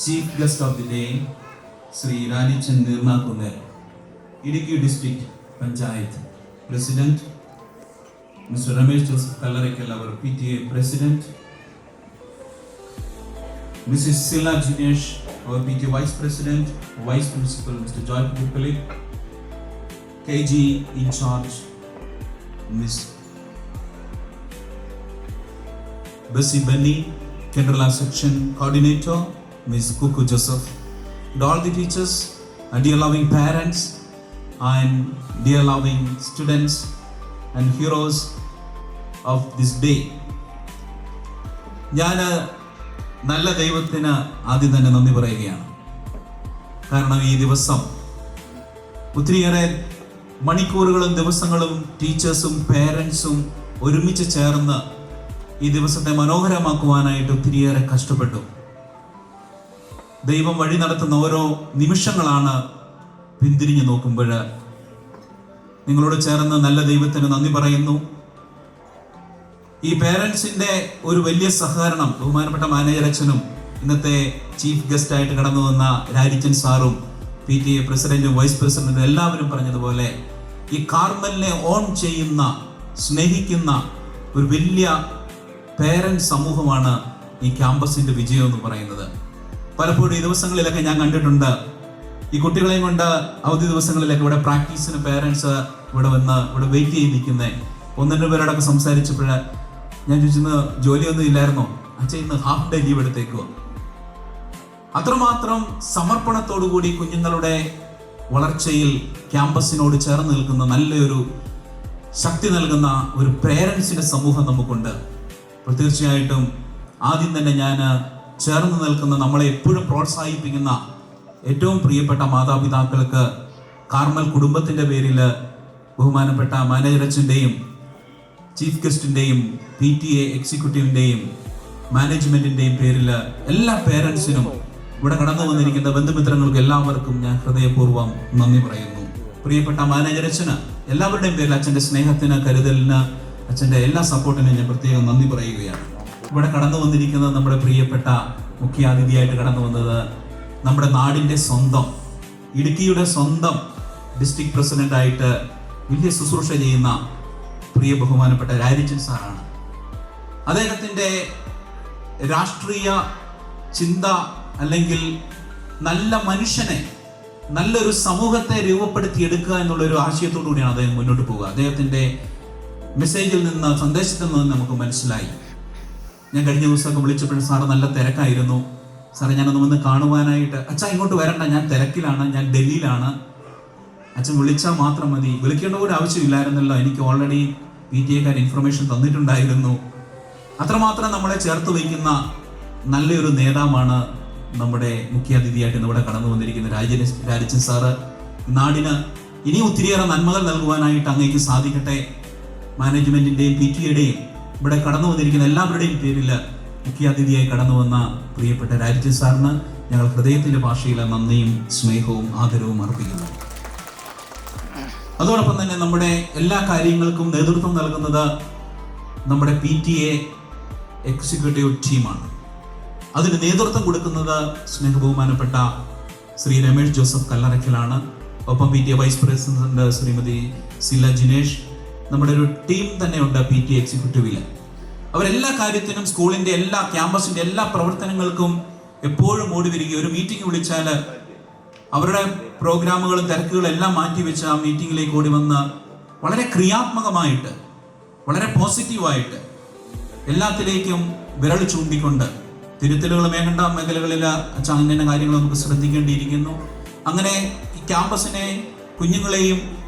Chief guest of the day, Sri Ranichan Nirma Kunal, Idukki District Panchayat President, Mr. Ramesh Joseph Kallarekal, our PTA President, Mrs. Sila Jinesh, our PTA Vice President, Vice Principal Mr. Joy Pupalik, KG in charge, Ms. Bessie Benny, Kerala Section Coordinator, Ms. Kuku Joseph, and all the teachers, and dear loving parents, and dear loving students and heroes of this day. ഞാൻ നല്ല ദൈവത്തിന് ആദ്യം തന്നെ നന്ദി പറയുകയാണ്. കാരണം ഈ ദിവസം ഒത്തിരിയേറെ മണിക്കൂറുകളും ദിവസങ്ങളും ടീച്ചേഴ്സും പേരൻസും ഒരുമിച്ച് ചേർന്ന് ഈ ദിവസത്തെ മനോഹരമാക്കുവാനായിട്ട് ഒത്തിരിയേറെ കഷ്ടപ്പെട്ടു. ദൈവം വഴി നടത്തുന്ന ഓരോ നിമിഷങ്ങളാണ് പിന്തിരിഞ്ഞു നോക്കുമ്പോൾ നിങ്ങളോട് ചേർന്ന് നല്ല ദൈവത്തിന് നന്ദി പറയുന്നു. ഈ പേരൻസിന്റെ ഒരു വലിയ സഹകരണം ബഹുമാനപ്പെട്ട മാനേജർ അച്ഛനും ഇന്നത്തെ ചീഫ് ഗസ്റ്റ് ആയിട്ട് കടന്നു വന്ന രാജിച്ചൻ സാറും PTA പ്രസിഡന്റും വൈസ് പ്രസിഡന്റും എല്ലാവരും പറഞ്ഞതുപോലെ ഈ കാർമലിനെ ഓൺ ചെയ്യുന്ന, സ്നേഹിക്കുന്ന ഒരു വലിയ പേരൻസ് സമൂഹമാണ് ഈ ക്യാമ്പസിന്റെ വിജയം എന്ന് പറയുന്നത്. പലപ്പോഴും ഈ ദിവസങ്ങളിലൊക്കെ ഞാൻ കണ്ടിട്ടുണ്ട്, ഈ കുട്ടികളെയും കൊണ്ട് അവധി ദിവസങ്ങളിലൊക്കെ ഇവിടെ പ്രാക്ടീസിന് പേരൻസ് ഇവിടെ വന്ന് ഇവിടെ വെയിറ്റ് ചെയ്ത് നിൽക്കുന്നത്. 1-2 പേരോടൊക്കെ സംസാരിച്ചപ്പോൾ ഞാൻ ചോദിച്ചത് ജോലിയൊന്നും ഇല്ലായിരുന്നോ? അച്ഛൻ ഇന്ന് ഹാഫ് ഡേ ലീവ് എടുത്തേക്കുവോ? അത്രമാത്രം സമർപ്പണത്തോടു കൂടി കുഞ്ഞുങ്ങളുടെ വളർച്ചയിൽ ക്യാമ്പസിനോട് ചേർന്ന് നിൽക്കുന്ന നല്ലൊരു ശക്തി നൽകുന്ന ഒരു പേരൻസിന്റെ സമൂഹം നമുക്കുണ്ട്. അപ്പോൾ തീർച്ചയായിട്ടും ആദ്യം തന്നെ ഞാൻ ചേർന്ന് നിൽക്കുന്ന, നമ്മളെ എപ്പോഴും പ്രോത്സാഹിപ്പിക്കുന്ന ഏറ്റവും പ്രിയപ്പെട്ട മാതാപിതാക്കൾക്ക് കാർമൽ കുടുംബത്തിന്റെ പേരിൽ ബഹുമാനപ്പെട്ട മാനേജർ അച്ഛൻ്റെയും ചീഫ് ഗസ്റ്റിൻ്റെയും PTA എക്സിക്യൂട്ടീവിൻ്റെയും മാനേജ്മെന്റിൻ്റെയും പേരിൽ എല്ലാ പേരൻസിനും ഇവിടെ കടന്നു വന്നിരിക്കുന്ന ബന്ധുമിത്രങ്ങൾക്ക് എല്ലാവർക്കും ഞാൻ ഹൃദയപൂർവ്വം നന്ദി പറയുന്നു. പ്രിയപ്പെട്ട മാനേജർ അച്ഛന് എല്ലാവരുടെയും പേരിൽ അച്ഛൻ്റെ സ്നേഹത്തിന്, കരുതലിന്, അച്ഛൻ്റെ എല്ലാ സപ്പോർട്ടിനും ഞാൻ പ്രത്യേകം നന്ദി പറയുകയാണ്. ഇവിടെ കടന്നു വന്നിരിക്കുന്നത് നമ്മുടെ പ്രിയപ്പെട്ട മുഖ്യാതിഥിയായിട്ട് കടന്നു വന്നത് നമ്മുടെ നാടിൻ്റെ സ്വന്തം, ഇടുക്കിയുടെ സ്വന്തം ഡിസ്ട്രിക്ട് പ്രസിഡന്റായിട്ട് വലിയ ശുശ്രൂഷ ചെയ്യുന്ന പ്രിയ ബഹുമാനപ്പെട്ട രാജിച്ചൻ സാറാണ്. അദ്ദേഹത്തിൻ്റെ രാഷ്ട്രീയ ചിന്ത അല്ലെങ്കിൽ നല്ല മനുഷ്യനെ, നല്ലൊരു സമൂഹത്തെ രൂപപ്പെടുത്തിയെടുക്കുക എന്നുള്ളൊരു ആശയത്തോടു കൂടിയാണ് അദ്ദേഹം മുന്നോട്ട് പോവുക. അദ്ദേഹത്തിൻ്റെ മെസ്സേജിൽ നിന്ന്, സന്ദേശത്തിൽ നിന്ന് നമുക്ക് മനസ്സിലായി. ഞാൻ കഴിഞ്ഞ ദിവസമൊക്കെ വിളിച്ചപ്പോഴും സാറ് നല്ല തിരക്കായിരുന്നു. സാറേ ഞാനൊന്ന് വന്ന് കാണുവാനായിട്ട്. അച്ഛാ ഇങ്ങോട്ട് വരണ്ട, ഞാൻ തിരക്കിലാണ്, ഞാൻ ഡൽഹിയിലാണ്, അച്ഛൻ വിളിച്ചാൽ മാത്രം മതി. വിളിക്കേണ്ട ഒരു ആവശ്യമില്ലായിരുന്നല്ലോ, എനിക്ക് ഓൾറെഡി PTA ഇൻഫർമേഷൻ തന്നിട്ടുണ്ടായിരുന്നു. അത്രമാത്രം നമ്മളെ ചേർത്ത് വയ്ക്കുന്ന നല്ലൊരു നേതാവാണ് നമ്മുടെ മുഖ്യാതിഥിയായിട്ട് ഇന്നിവിടെ കടന്നു വന്നിരിക്കുന്ന രാജിച്ചൻ സാറ്. നാടിന് ഇനി ഒത്തിരിയേറെ നന്മകൾ നൽകുവാനായിട്ട് അങ്ങേക്ക് സാധിക്കട്ടെ. മാനേജ്മെന്റിന്റെയും PTA ഇവിടെ കടന്നു വന്നിരിക്കുന്ന എല്ലാവരുടെയും പേരിൽ മുഖ്യാതിഥിയായി കടന്നു വന്ന പ്രിയപ്പെട്ട രാജിച്ചൻ സാറിന് ഞങ്ങൾ ഹൃദയത്തിന്റെ ഭാഷയിൽ നന്ദിയും സ്നേഹവും ആദരവും അർപ്പിക്കുന്നു. അതോടൊപ്പം തന്നെ നമ്മുടെ എല്ലാ കാര്യങ്ങൾക്കും നേതൃത്വം നൽകുന്നത് നമ്മുടെ PTA എക്സിക്യൂട്ടീവ് ടീമാണ്. അതിന് നേതൃത്വം കൊടുക്കുന്നത് സ്നേഹബഹുമാനപ്പെട്ട ശ്രീ രമേഷ് ജോസഫ് കല്ലറയ്ക്കലാണ്. ഒപ്പം PTA vice president Shrimati Sila Jinesh. നമ്മുടെ ഒരു ടീം തന്നെയുണ്ട് PTA എക്സിക്യൂട്ടീവിൽ. അവരെല്ലാ കാര്യത്തിനും, സ്കൂളിന്റെ എല്ലാ, ക്യാമ്പസിന്റെ എല്ലാ പ്രവർത്തനങ്ങൾക്കും എപ്പോഴും ഓടി വരികയും ഒരു മീറ്റിംഗ് വിളിച്ചാൽ അവരുടെ പ്രോഗ്രാമുകളും തിരക്കുകളും എല്ലാം മാറ്റിവെച്ച് ആ മീറ്റിംഗിലേക്ക് ഓടി വന്ന് വളരെ ക്രിയാത്മകമായിട്ട്, വളരെ പോസിറ്റീവായിട്ട് എല്ലാത്തിലേക്കും വിരൽ ചൂണ്ടിക്കൊണ്ട് തിരുത്തലുകൾ വേണ്ട മേഖലകളിൽ ഇന്ന കാര്യങ്ങൾ നമുക്ക് ശ്രദ്ധിക്കേണ്ടിയിരിക്കുന്നു. അങ്ങനെ ഈ ക്യാമ്പസിനെ, കുഞ്ഞുങ്ങളെയും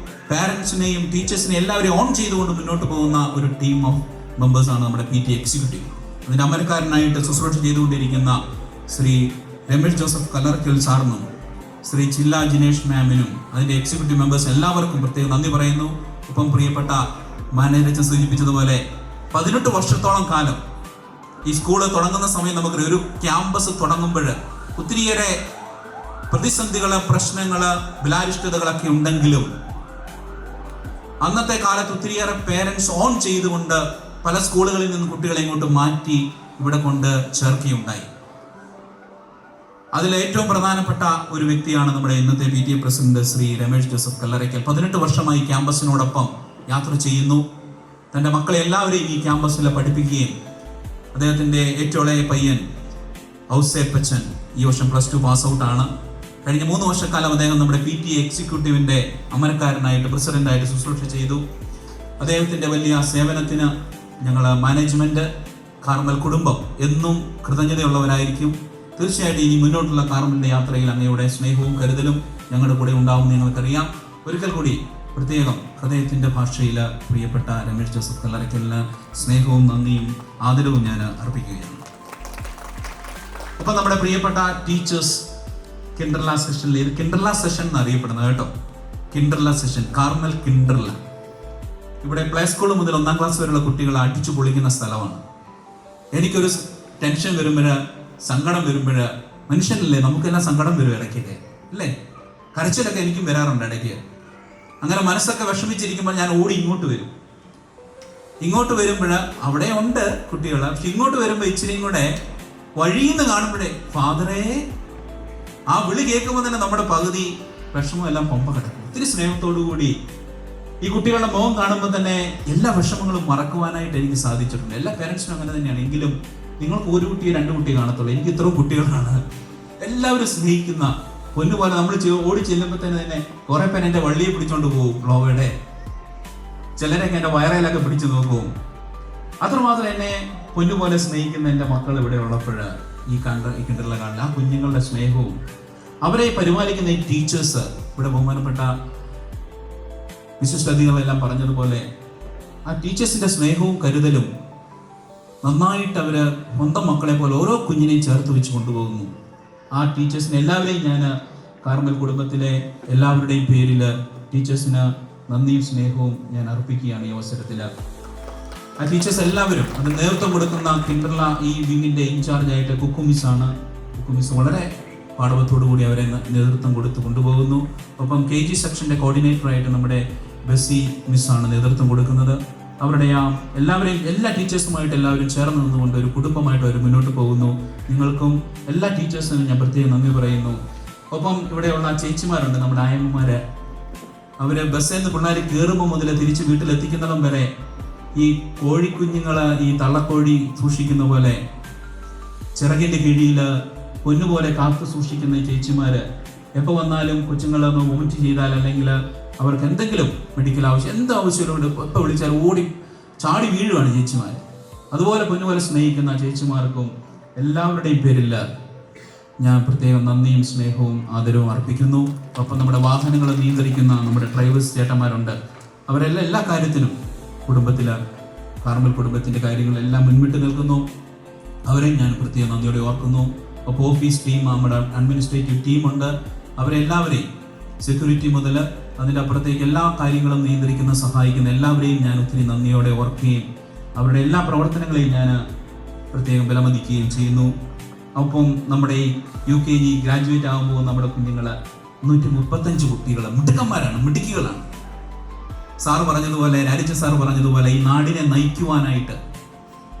പാരൻസിനെയും ടീച്ചേഴ്സിനെയും എല്ലാവരെയും ഓൺ ചെയ്തുകൊണ്ട് മുന്നോട്ട് പോകുന്ന ഒരു ടീം ഓഫ് മെമ്പേഴ്സാണ് നമ്മുടെ PTA എക്സിക്യൂട്ടീവ്. അതിൻ്റെ അമരക്കാരനായിട്ട് ശുശ്രൂഷ ചെയ്തുകൊണ്ടിരിക്കുന്ന ശ്രീ രമേഷ് ജോസഫ് കല്ലറയ്ക്കൽ സാറിനും ശ്രീ ചില്ല ജിനേഷ് മാമിനും അതിൻ്റെ എക്സിക്യൂട്ടീവ് മെമ്പേഴ്സ് എല്ലാവർക്കും പ്രത്യേകം നന്ദി പറയുന്നു. ഒപ്പം പ്രിയപ്പെട്ട മാനേജർ സൂചിപ്പിച്ചതുപോലെ 18 വർഷത്തോളം കാലം ഈ സ്കൂള് തുടങ്ങുന്ന സമയം നമുക്ക് ഒരു ക്യാമ്പസ് തുടങ്ങുമ്പോൾ ഒത്തിരിയേറെ പ്രതിസന്ധികള്, പ്രശ്നങ്ങള്, ബലാരിഷ്ടതകളൊക്കെ ഉണ്ടെങ്കിലും അന്നത്തെ കാലത്ത് ഒത്തിരിയേറെ പേരൻസ് ഓൺ ചെയ്തുകൊണ്ട് പല സ്കൂളുകളിൽ നിന്ന് കുട്ടികളെ ഇങ്ങോട്ട് മാറ്റി ഇവിടെ കൊണ്ട് ചേർക്കുകയുണ്ടായി. അതിൽ ഏറ്റവും പ്രധാനപ്പെട്ട ഒരു വ്യക്തിയാണ് നമ്മുടെ ഇന്നത്തെ PTA പ്രസിഡന്റ് ശ്രീ രമേഷ് ജോസഫ് കല്ലറയ്ക്കൽ. 18 വർഷമായി ക്യാമ്പസിനോടൊപ്പം യാത്ര ചെയ്യുന്നു. തൻ്റെ മക്കളെ എല്ലാവരെയും ഈ ക്യാമ്പസിൽ പഠിപ്പിക്കുകയും അദ്ദേഹത്തിൻ്റെ ഏറ്റവും ഇളയ പയ്യൻ ഔസേപ്പച്ചൻ ഈ വർഷം +2 പാസ് ഔട്ടാണ്. കഴിഞ്ഞ 3 വർഷക്കാലം അദ്ദേഹം നമ്മുടെ PTA എക്സിക്യൂട്ടീവിൻ്റെ അമരക്കാരനായിട്ട്, പ്രസിഡന്റായിട്ട് ശുശ്രൂഷ ചെയ്തു. അദ്ദേഹത്തിൻ്റെ വലിയ സേവനത്തിന് ഞങ്ങൾ മാനേജ്മെന്റ്, കാർമൽ കുടുംബം എന്നും കൃതജ്ഞതയുള്ളവരായിരിക്കും. തീർച്ചയായിട്ടും ഇനി മുന്നോട്ടുള്ള കാർമലിൻ്റെ യാത്രയിൽ അങ്ങയുടെ സ്നേഹവും കരുതലും ഞങ്ങളുടെ കൂടെ ഉണ്ടാവുമെന്ന് ഞങ്ങൾക്കറിയാം. ഒരിക്കൽ കൂടി പ്രത്യേകം ഹൃദയത്തിൻ്റെ ഭാഷയിൽ പ്രിയപ്പെട്ട രമേഷ് ജോസഫ് കല്ലറയ്ക്കലിന് സ്നേഹവും നന്ദിയും ആദരവും ഞാൻ അർപ്പിക്കുകയാണ്. അപ്പം നമ്മുടെ പ്രിയപ്പെട്ട ടീച്ചേഴ്സ് കിൻഡർല സെഷനിൽ, ഇത് കിൻഡർല സെഷൻ എന്ന് അറിയപ്പെടുന്നത് കേട്ടോ, കിൻഡർല സെഷൻ, കാർമൽ കിൻഡർല. ഇവിടെ പ്ലേ സ്കൂൾ മുതൽ 1ാം ക്ലാസ് വരെയുള്ള കുട്ടികളെ അടിച്ചു പൊളിക്കുന്ന സ്ഥലമാണ്. എനിക്കൊരു ടെൻഷൻ വരുമ്പോൾ, സങ്കടം വരുമ്പോൾ, മനുഷ്യനല്ലേ, നമുക്കെല്ലാം സങ്കടം വരും ഇടയ്ക്കൊക്കെ അല്ലേ, കരച്ചിലൊക്കെ എനിക്കും വരാറുണ്ട് ഇടയ്ക്ക്. അങ്ങനെ മനസ്സൊക്കെ വിഷമിച്ചിരിക്കുമ്പോൾ ഞാൻ ഓടി ഇങ്ങോട്ട് വരും. ഇങ്ങോട്ട് വരുമ്പോൾ അവിടെ ഉണ്ട് കുട്ടികൾ, പക്ഷെ ഇങ്ങോട്ട് വരുമ്പോൾ ഇച്ചിരിയും കൂടെ വഴിയിൽ നിന്ന് കാണുമ്പോഴേ ഫാദറേ, ആ വിളി കേൾക്കുമ്പോൾ തന്നെ നമ്മുടെ പകുതി വിഷമം എല്ലാം പമ്പ കിടക്കും. ഒത്തിരി സ്നേഹത്തോടു കൂടി ഈ കുട്ടികളുടെ മുഖം കാണുമ്പോൾ തന്നെ എല്ലാ വിഷമങ്ങളും മറക്കുവാനായിട്ട് എനിക്ക് സാധിച്ചിട്ടുണ്ട്. എല്ലാ പേരൻസിനും അങ്ങനെ തന്നെയാണ്. എങ്കിലും നിങ്ങൾക്ക് ഒരു കുട്ടി 2 കുട്ടി കാണത്തുള്ളൂ. എനിക്ക് ഇത്രയും കുട്ടികളാണ്. എല്ലാവരും സ്നേഹിക്കുന്ന പൊന്നുപോലെ നമ്മൾ ഓടി ചെല്ലുമ്പോൾ തന്നെ കുറെ പേര് എൻ്റെ വള്ളിയെ പിടിച്ചോണ്ട് പോകും, ഗ്ലോവയുടെ. ചിലരൊക്കെ എൻ്റെ വയറയിലൊക്കെ പിടിച്ചു നോക്കും. അത്രമാത്രം എന്നെ പൊന്നുപോലെ സ്നേഹിക്കുന്ന എൻ്റെ മക്കൾ ഇവിടെ ഉള്ളപ്പോൾ ഈ കിണ്ടറിലെ കാണില്ല ആ കുഞ്ഞുങ്ങളുടെ സ്നേഹവും അവരെ പരിപാലിക്കുന്ന ഈ ടീച്ചേഴ്സ്, ഇവിടെ ബഹുമാനപ്പെട്ട വിശിഷ്ടതികളെല്ലാം പറഞ്ഞതുപോലെ ആ ടീച്ചേഴ്സിന്റെ സ്നേഹവും കരുതലും നന്നായിട്ട് അവര് സ്വന്തം മക്കളെ പോലെ ഓരോ കുഞ്ഞിനെയും ചേർത്ത് വെച്ച് കൊണ്ടുപോകുന്നു. ആ ടീച്ചേഴ്സിന് എല്ലാവരെയും ഞാൻ കാർമൽ കുടുംബത്തിലെ എല്ലാവരുടെയും പേരിൽ ടീച്ചേഴ്സിന് നന്ദിയും സ്നേഹവും ഞാൻ അർപ്പിക്കുകയാണ് ഈ അവസരത്തിൽ. ആ ടീച്ചേഴ്സ് എല്ലാവരും അത് നേതൃത്വം കൊടുക്കുന്ന കിണ്ടർല ഈ വിങ്ങിന്റെ ഇൻചാർജ് ആയിട്ട് കുക്കു മിസ്സാണ്. കുക്കു മിസ് വളരെ പാഠവത്തോടു കൂടി അവരെ നേതൃത്വം കൊടുത്ത് കൊണ്ടുപോകുന്നു. ഒപ്പം KG സെക്ഷന്റെ കോർഡിനേറ്ററായിട്ട് നമ്മുടെ ബെസ്സി മിസ്സാണ് നേതൃത്വം കൊടുക്കുന്നത്. അവരുടെ എല്ലാവരെയും എല്ലാ ടീച്ചേഴ്സുമായിട്ട് എല്ലാവരും ചേർന്ന് നിന്നുകൊണ്ട് ഒരു കുടുംബമായിട്ട് അവർ മുന്നോട്ട് പോകുന്നു. നിങ്ങൾക്കും എല്ലാ ടീച്ചേഴ്സിനും ഞാൻ പ്രത്യേകം നന്ദി പറയുന്നു. ഒപ്പം ഇവിടെയുള്ള ചേച്ചിമാരുണ്ട്, നമ്മുടെ ആയമ്മമാര്. അവര് ബസ്സിൽ നിന്ന് പിള്ളേർ കയറുമ്പോൾ മുതൽ തിരിച്ച് വീട്ടിലെത്തിക്കുന്നിടം വരെ ഈ കോഴിക്കുഞ്ഞുങ്ങള് ഈ തള്ളക്കോഴി സൂക്ഷിക്കുന്ന പോലെ ചിറകിന്റെ കീഴിൽ പൊന്നുപോലെ കാത്തു സൂക്ഷിക്കുന്ന ഈ ചേച്ചിമാര് എപ്പോൾ വന്നാലും കൊച്ചുങ്ങളൊന്ന് വോമിറ്റ് ചെയ്താൽ അല്ലെങ്കിൽ അവർക്ക് എന്തെങ്കിലും മെഡിക്കൽ ആവശ്യം എന്ത് ആവശ്യമുണ്ട് എപ്പോൾ വിളിച്ചാൽ ഓടി ചാടി വീഴുവാണ് ചേച്ചിമാർ. അതുപോലെ പൊന്നുപോലെ സ്നേഹിക്കുന്ന ചേച്ചിമാർക്കും എല്ലാവരുടെയും പേരിൽ ഞാൻ പ്രത്യേകം നന്ദിയും സ്നേഹവും ആദരവും അർപ്പിക്കുന്നു. ഒപ്പം നമ്മുടെ വാഹനങ്ങൾ നിയന്ത്രിക്കുന്ന നമ്മുടെ ഡ്രൈവേഴ്സ് ചേട്ടന്മാരുണ്ട്. അവരെല്ലാം എല്ലാ കാര്യത്തിനും കുടുംബത്തിൽ കാർമൽ കുടുംബത്തിൻ്റെ കാര്യങ്ങളെല്ലാം മുൻപിട്ട് നിൽക്കുന്നു. അവരെയും ഞാൻ പ്രത്യേകം നന്ദിയോടെ ഓർക്കുന്നു. അപ്പോൾ ഓഫീസ് ടീം, നമ്മുടെ അഡ്മിനിസ്ട്രേറ്റീവ് ടീമുണ്ട്. അവരെല്ലാവരെയും സെക്യൂരിറ്റി മുതൽ അതിൻ്റെ അപ്പുറത്തേക്ക് എല്ലാ കാര്യങ്ങളും നിയന്ത്രിക്കുന്ന സഹായിക്കുന്ന എല്ലാവരെയും ഞാൻ ഒത്തിരി നന്ദിയോടെ ഓർക്കുകയും അവരുടെ എല്ലാ പ്രവർത്തനങ്ങളെയും ഞാൻ പ്രത്യേകം വിലമതിക്കുകയും ചെയ്യുന്നു. ഒപ്പം നമ്മുടെ ഈ UKG ഗ്രാജുവേറ്റ് ആകുമ്പോൾ നമ്മുടെ കുഞ്ഞുങ്ങൾ 135 കുട്ടികൾ മിടുക്കന്മാരാണ്, മിടുക്കികളാണ്. സാറ് പറഞ്ഞതുപോലെ, രാജൻ സാറ് പറഞ്ഞതുപോലെ ഈ നാടിനെ നയിക്കുവാനായിട്ട്,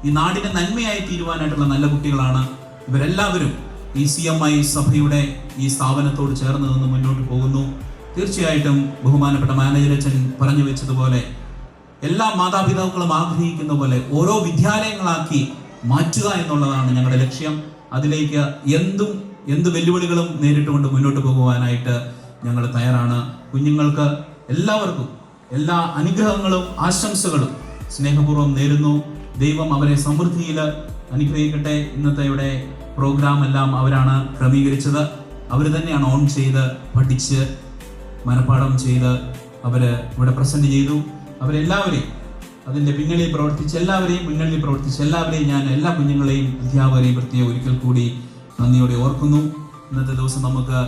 ഈ നാടിനെ നന്മയായി തീരുവാനായിട്ടുള്ള നല്ല കുട്ടികളാണ് ഇവരെല്ലാവരും. ഈ CMI സഭയുടെ ഈ സ്ഥാപനത്തോട് ചേർന്ന് നിന്ന് മുന്നോട്ട് പോകുന്നു. തീർച്ചയായിട്ടും ബഹുമാനപ്പെട്ട മാനേജർ അച്ഛൻ പറഞ്ഞു വെച്ചതുപോലെ എല്ലാ മാതാപിതാക്കളും ആഗ്രഹിക്കുന്ന പോലെ ഓരോ വിദ്യാലയങ്ങളാക്കി മാറ്റുക എന്നുള്ളതാണ് ഞങ്ങളുടെ ലക്ഷ്യം. അതിലേക്ക് എന്ത് വെല്ലുവിളികളും നേരിട്ടുകൊണ്ട് മുന്നോട്ട് പോകുവാനായിട്ട് ഞങ്ങൾ തയ്യാറാണ്. കുഞ്ഞുങ്ങൾക്ക് എല്ലാവർക്കും എല്ലാ അനുഗ്രഹങ്ങളും ആശംസകളും സ്നേഹപൂർവ്വം നേരുന്നു. ദൈവം അവരെ സമൃദ്ധിയിൽ അനുഗ്രഹിക്കട്ടെ. ഇന്നത്തെ ഇവിടെ പ്രോഗ്രാം എല്ലാം അവരാണ് ക്രമീകരിച്ചത്. അവർ തന്നെയാണ് ഓൺ ചെയ്ത് പഠിച്ച് മനഃപ്പാഠം ചെയ്ത് അവർ ഇവിടെ പ്രസന്റ് ചെയ്തു. അവരെല്ലാവരെയും അതിൻ്റെ പിന്നണിയിൽ പ്രവർത്തിച്ച് എല്ലാവരെയും ഞാൻ എല്ലാ കുഞ്ഞുങ്ങളെയും അധ്യാപകരെയും പ്രത്യേകം ഒരിക്കൽ കൂടി നന്ദിയോടെ ഓർക്കുന്നു. ഇന്നത്തെ ദിവസം നമുക്ക്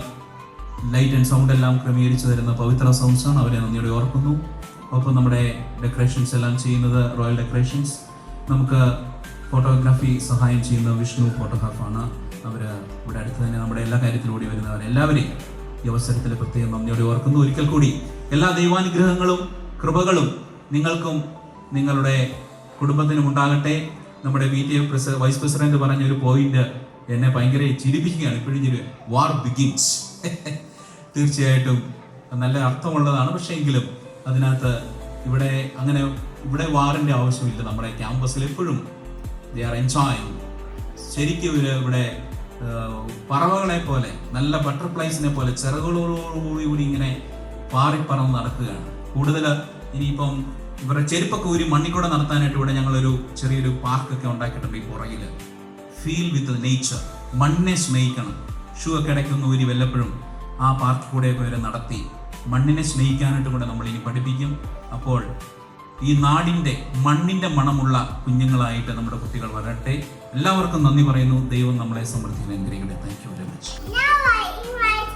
ലൈറ്റ് ആൻഡ് സൗണ്ട് എല്ലാം ക്രമീകരിച്ചു തരുന്ന പവിത്ര സൗണ്ട്സ് ആണ്, അവരെ നന്ദിയോടെ ഓർക്കുന്നു. ഒപ്പം നമ്മുടെ ഡെക്കറേഷൻസ് എല്ലാം ചെയ്യുന്നത് റോയൽ ഡെക്കറേഷൻസ്. നമുക്ക് ഫോട്ടോഗ്രാഫി സഹായം ചെയ്യുന്ന വിഷ്ണു ഫോട്ടോഗ്രാഫാണ്. അവർ ഇവിടെ അടുത്ത് തന്നെ നമ്മുടെ എല്ലാ കാര്യത്തിലും കൂടി വരുന്നവർ എല്ലാവരെയും ഈ അവസരത്തിൽ പ്രത്യേകം നന്ദിയോടെ ഓർക്കുന്നു. ഒരിക്കൽ കൂടി എല്ലാ ദൈവാനുഗ്രഹങ്ങളും കൃപകളും നിങ്ങൾക്കും നിങ്ങളുടെ കുടുംബത്തിനും ഉണ്ടാകട്ടെ. നമ്മുടെ PTA വൈസ് പ്രസിഡന്റ് പറഞ്ഞൊരു പോയിന്റ് എന്നെ ഭയങ്കര ചിരിപ്പിക്കുകയാണ്. ഇപ്പോഴും വാർ ബിഗിൻസ്. തീർച്ചയായിട്ടും നല്ല അർത്ഥമുള്ളതാണ്. പക്ഷേ എങ്കിലും അതിനകത്ത് ഇവിടെ വാറിൻ്റെ ആവശ്യമില്ല. നമ്മുടെ ക്യാമ്പസിൽ എപ്പോഴും ദേ ആർ എൻജോയിങ്. ശരിക്കും ഇവിടെ പറവകളെ പോലെ, നല്ല ബട്ടർഫ്ലൈസിനെ പോലെ ചിറകുകളോടുകൂടി ഇങ്ങനെ പാറിപ്പറന്ന് നടക്കുകയാണ്. കൂടുതൽ ഇനിയിപ്പം ഇവരുടെ ചെരുപ്പൊക്കെ ഊരി മണ്ണിക്കൂടെ നടത്താനായിട്ട് ഇവിടെ ഞങ്ങളൊരു ചെറിയൊരു പാർക്കൊക്കെ ഉണ്ടാക്കിയിട്ടുണ്ട്. ഈ പുറകിൽ ഫീൽ വിത്ത് നേച്ചർ, മണ്ണിനെ സ്നേഹിക്കണം. ഷൂ ഒക്കെ ഇടയ്ക്കൊന്ന് ഊരി വല്ലപ്പോഴും ആ പാർക്ക് കൂടെയൊക്കെ വരെ നടത്തി മണ്ണിനെ സ്നേഹിക്കാനായിട്ട് കൂടെ നമ്മൾ ഇനി പഠിപ്പിക്കും. അപ്പോൾ ഈ നാടിൻ്റെ മണ്ണിൻ്റെ മണമുള്ള കുഞ്ഞുങ്ങളായിട്ട് നമ്മുടെ കുട്ടികൾ വരട്ടെ. എല്ലാവർക്കും നന്ദി പറയുന്നു. ദൈവം നമ്മളെ സമൃദ്ധിയിൽ അനുഗ്രഹിക്കട്ടെ. Thank you very much. Now I invite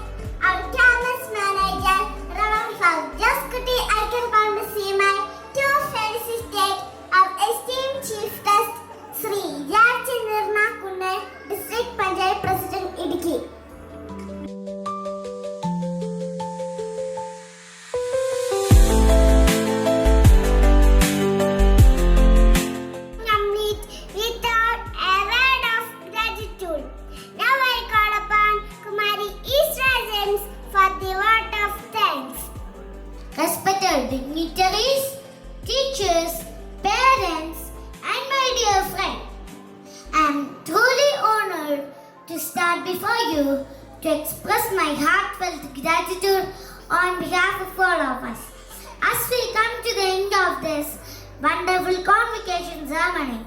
our campus manager, Reverend Father Jaskuti Aikarpal CMI, to felicitate our esteemed chief guest, Sri Rajendra Kunnar, District Panchayat President, Idukki. stand before you to express my heartfelt gratitude on behalf of all of us. As we come to the end of this wonderful convocation ceremony,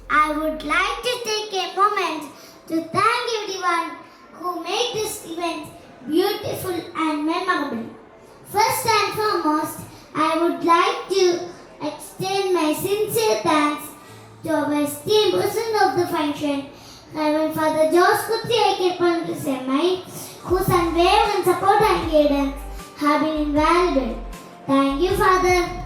I would like to take a moment to thank everyone who made this event beautiful and memorable. First and foremost, I would like to extend my sincere thanks to our esteemed president of the function, Reverend Father George Kutti, whose unwavering support and guidance have been invaluable. Thank you, Father.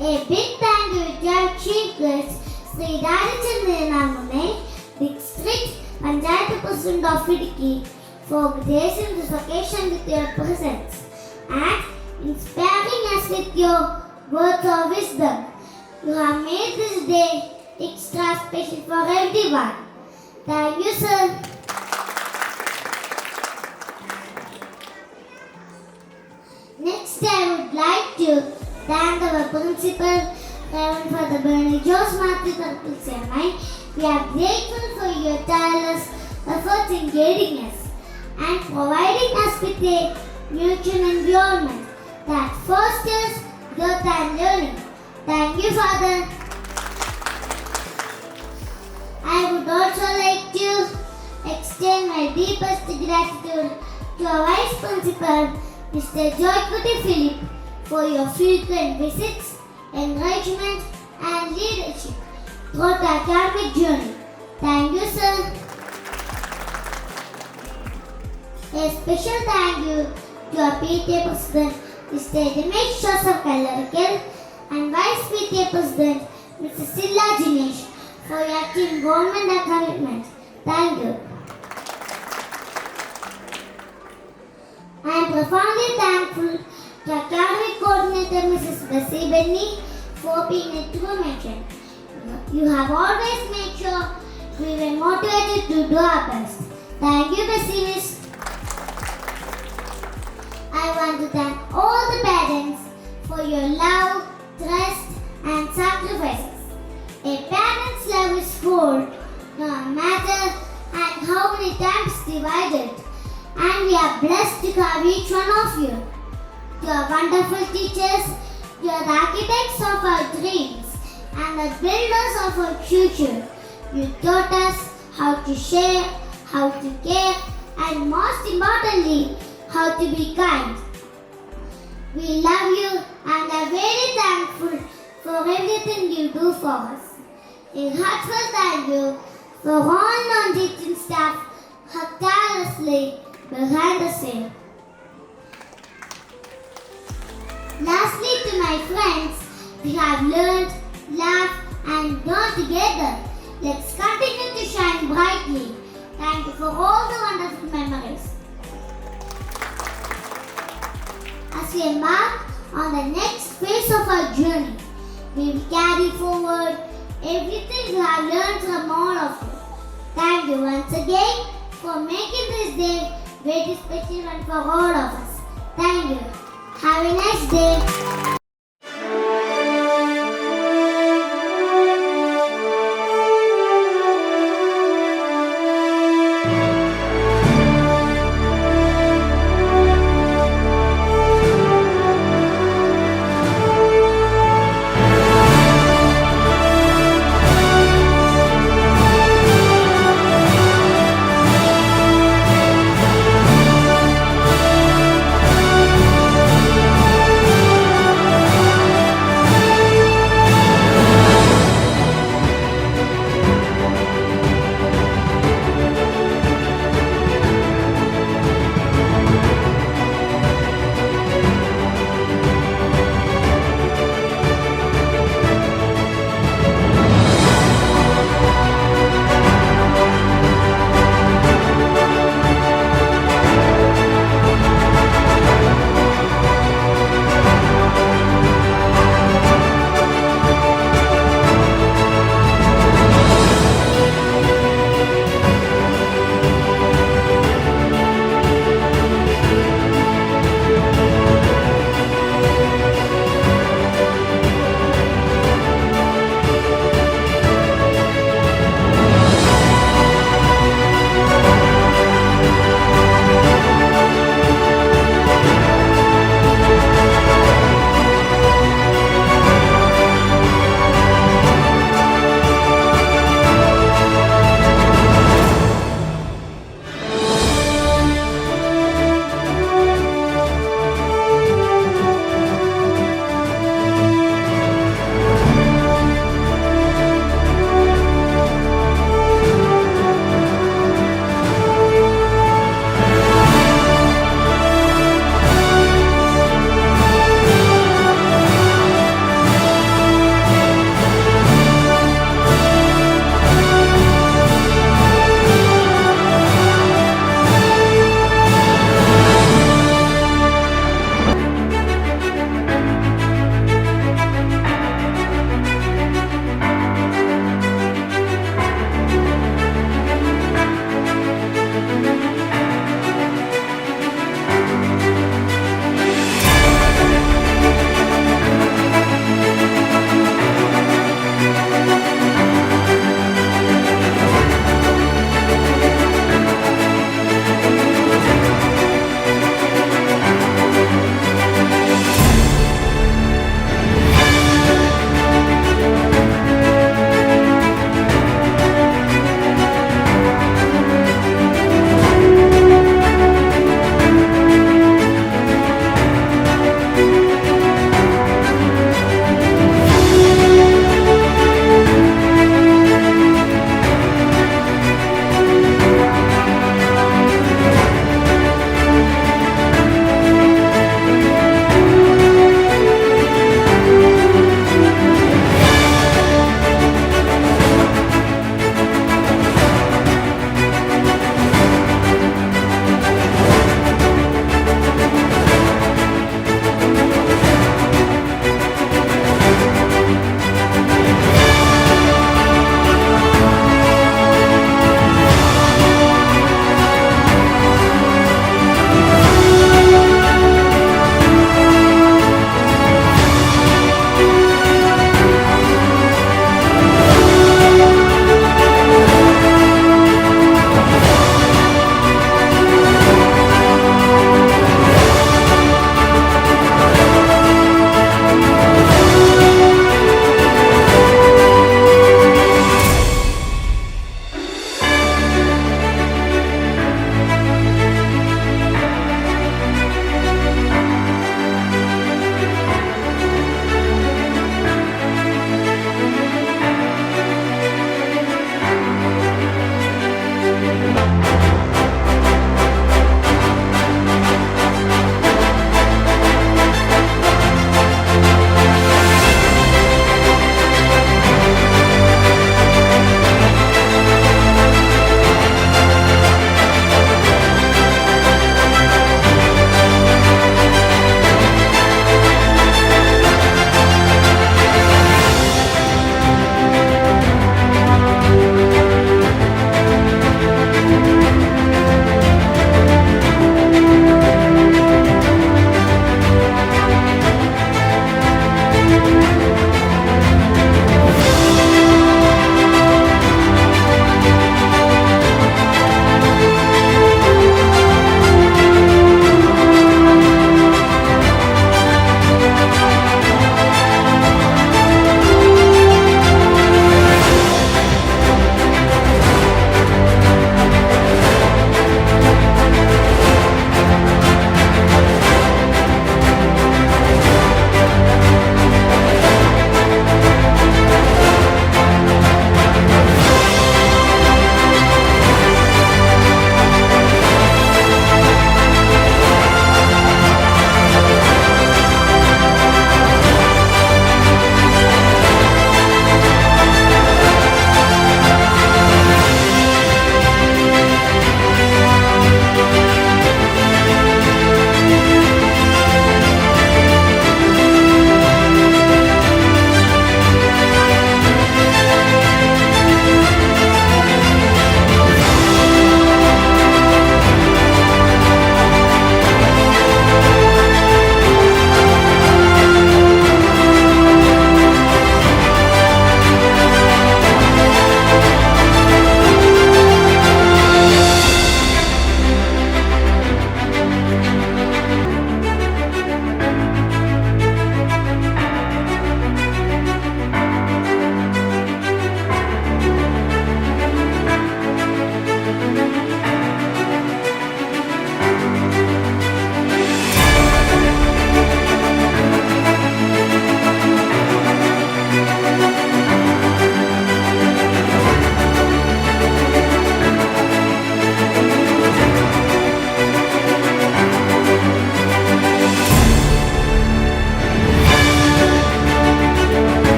A big thank you to our Chief Guest, Sri Radhachandran, District Panchayat President of Idukki, for gracing this occasion with your presence and inspiring us with your words of wisdom. You have made this day extra special for everyone. Thank you, sir. Next, I would like to thank our principal, Reverend Father Bernie Jose Matthew Tarpul. We are grateful for your tireless efforts in guiding us and providing us with a mutual environment that fosters growth and learning. Thank you, Father. I would also like to extend my deepest gratitude to our Vice Principal, Mr. George Kutti Philip, for your frequent visits, encouragement, and leadership throughout the academic journey. Thank you, sir. A special thank you to our PTA President, Mr. Ramesh Joseph Kallarikal, and Vice PTA President, Mr. Silla Jinesh, for your team government and commitment. Thank you. I am profoundly thankful to Academic Coordinator Mrs. Bessie Benny for being a true mentor. You have always made sure we were motivated to do our best. Thank you, Bessie Miss. I want to thank all the parents for your love, trust, and sacrifices. A parent's love is full, no matter and how many times divided. And we are blessed to have each one of you. You are wonderful teachers. You are the architects of our dreams and the builders of our future. You taught us how to share, how to care, and most importantly, how to be kind. We love you and are very thankful for everything you do for us. A heartfelt thank you for all non-teaching staff who have tirelessly behind the scene. Lastly, to my friends, we have learned, laughed, and grown together. Let's continue to shine brightly. Thank you for all the wonderful memories. As we embark on the next phase of our journey, we will carry forward everything we have learned from all of you. Thank you once again for making this day very special and for all of us. Thank you. Have a nice day.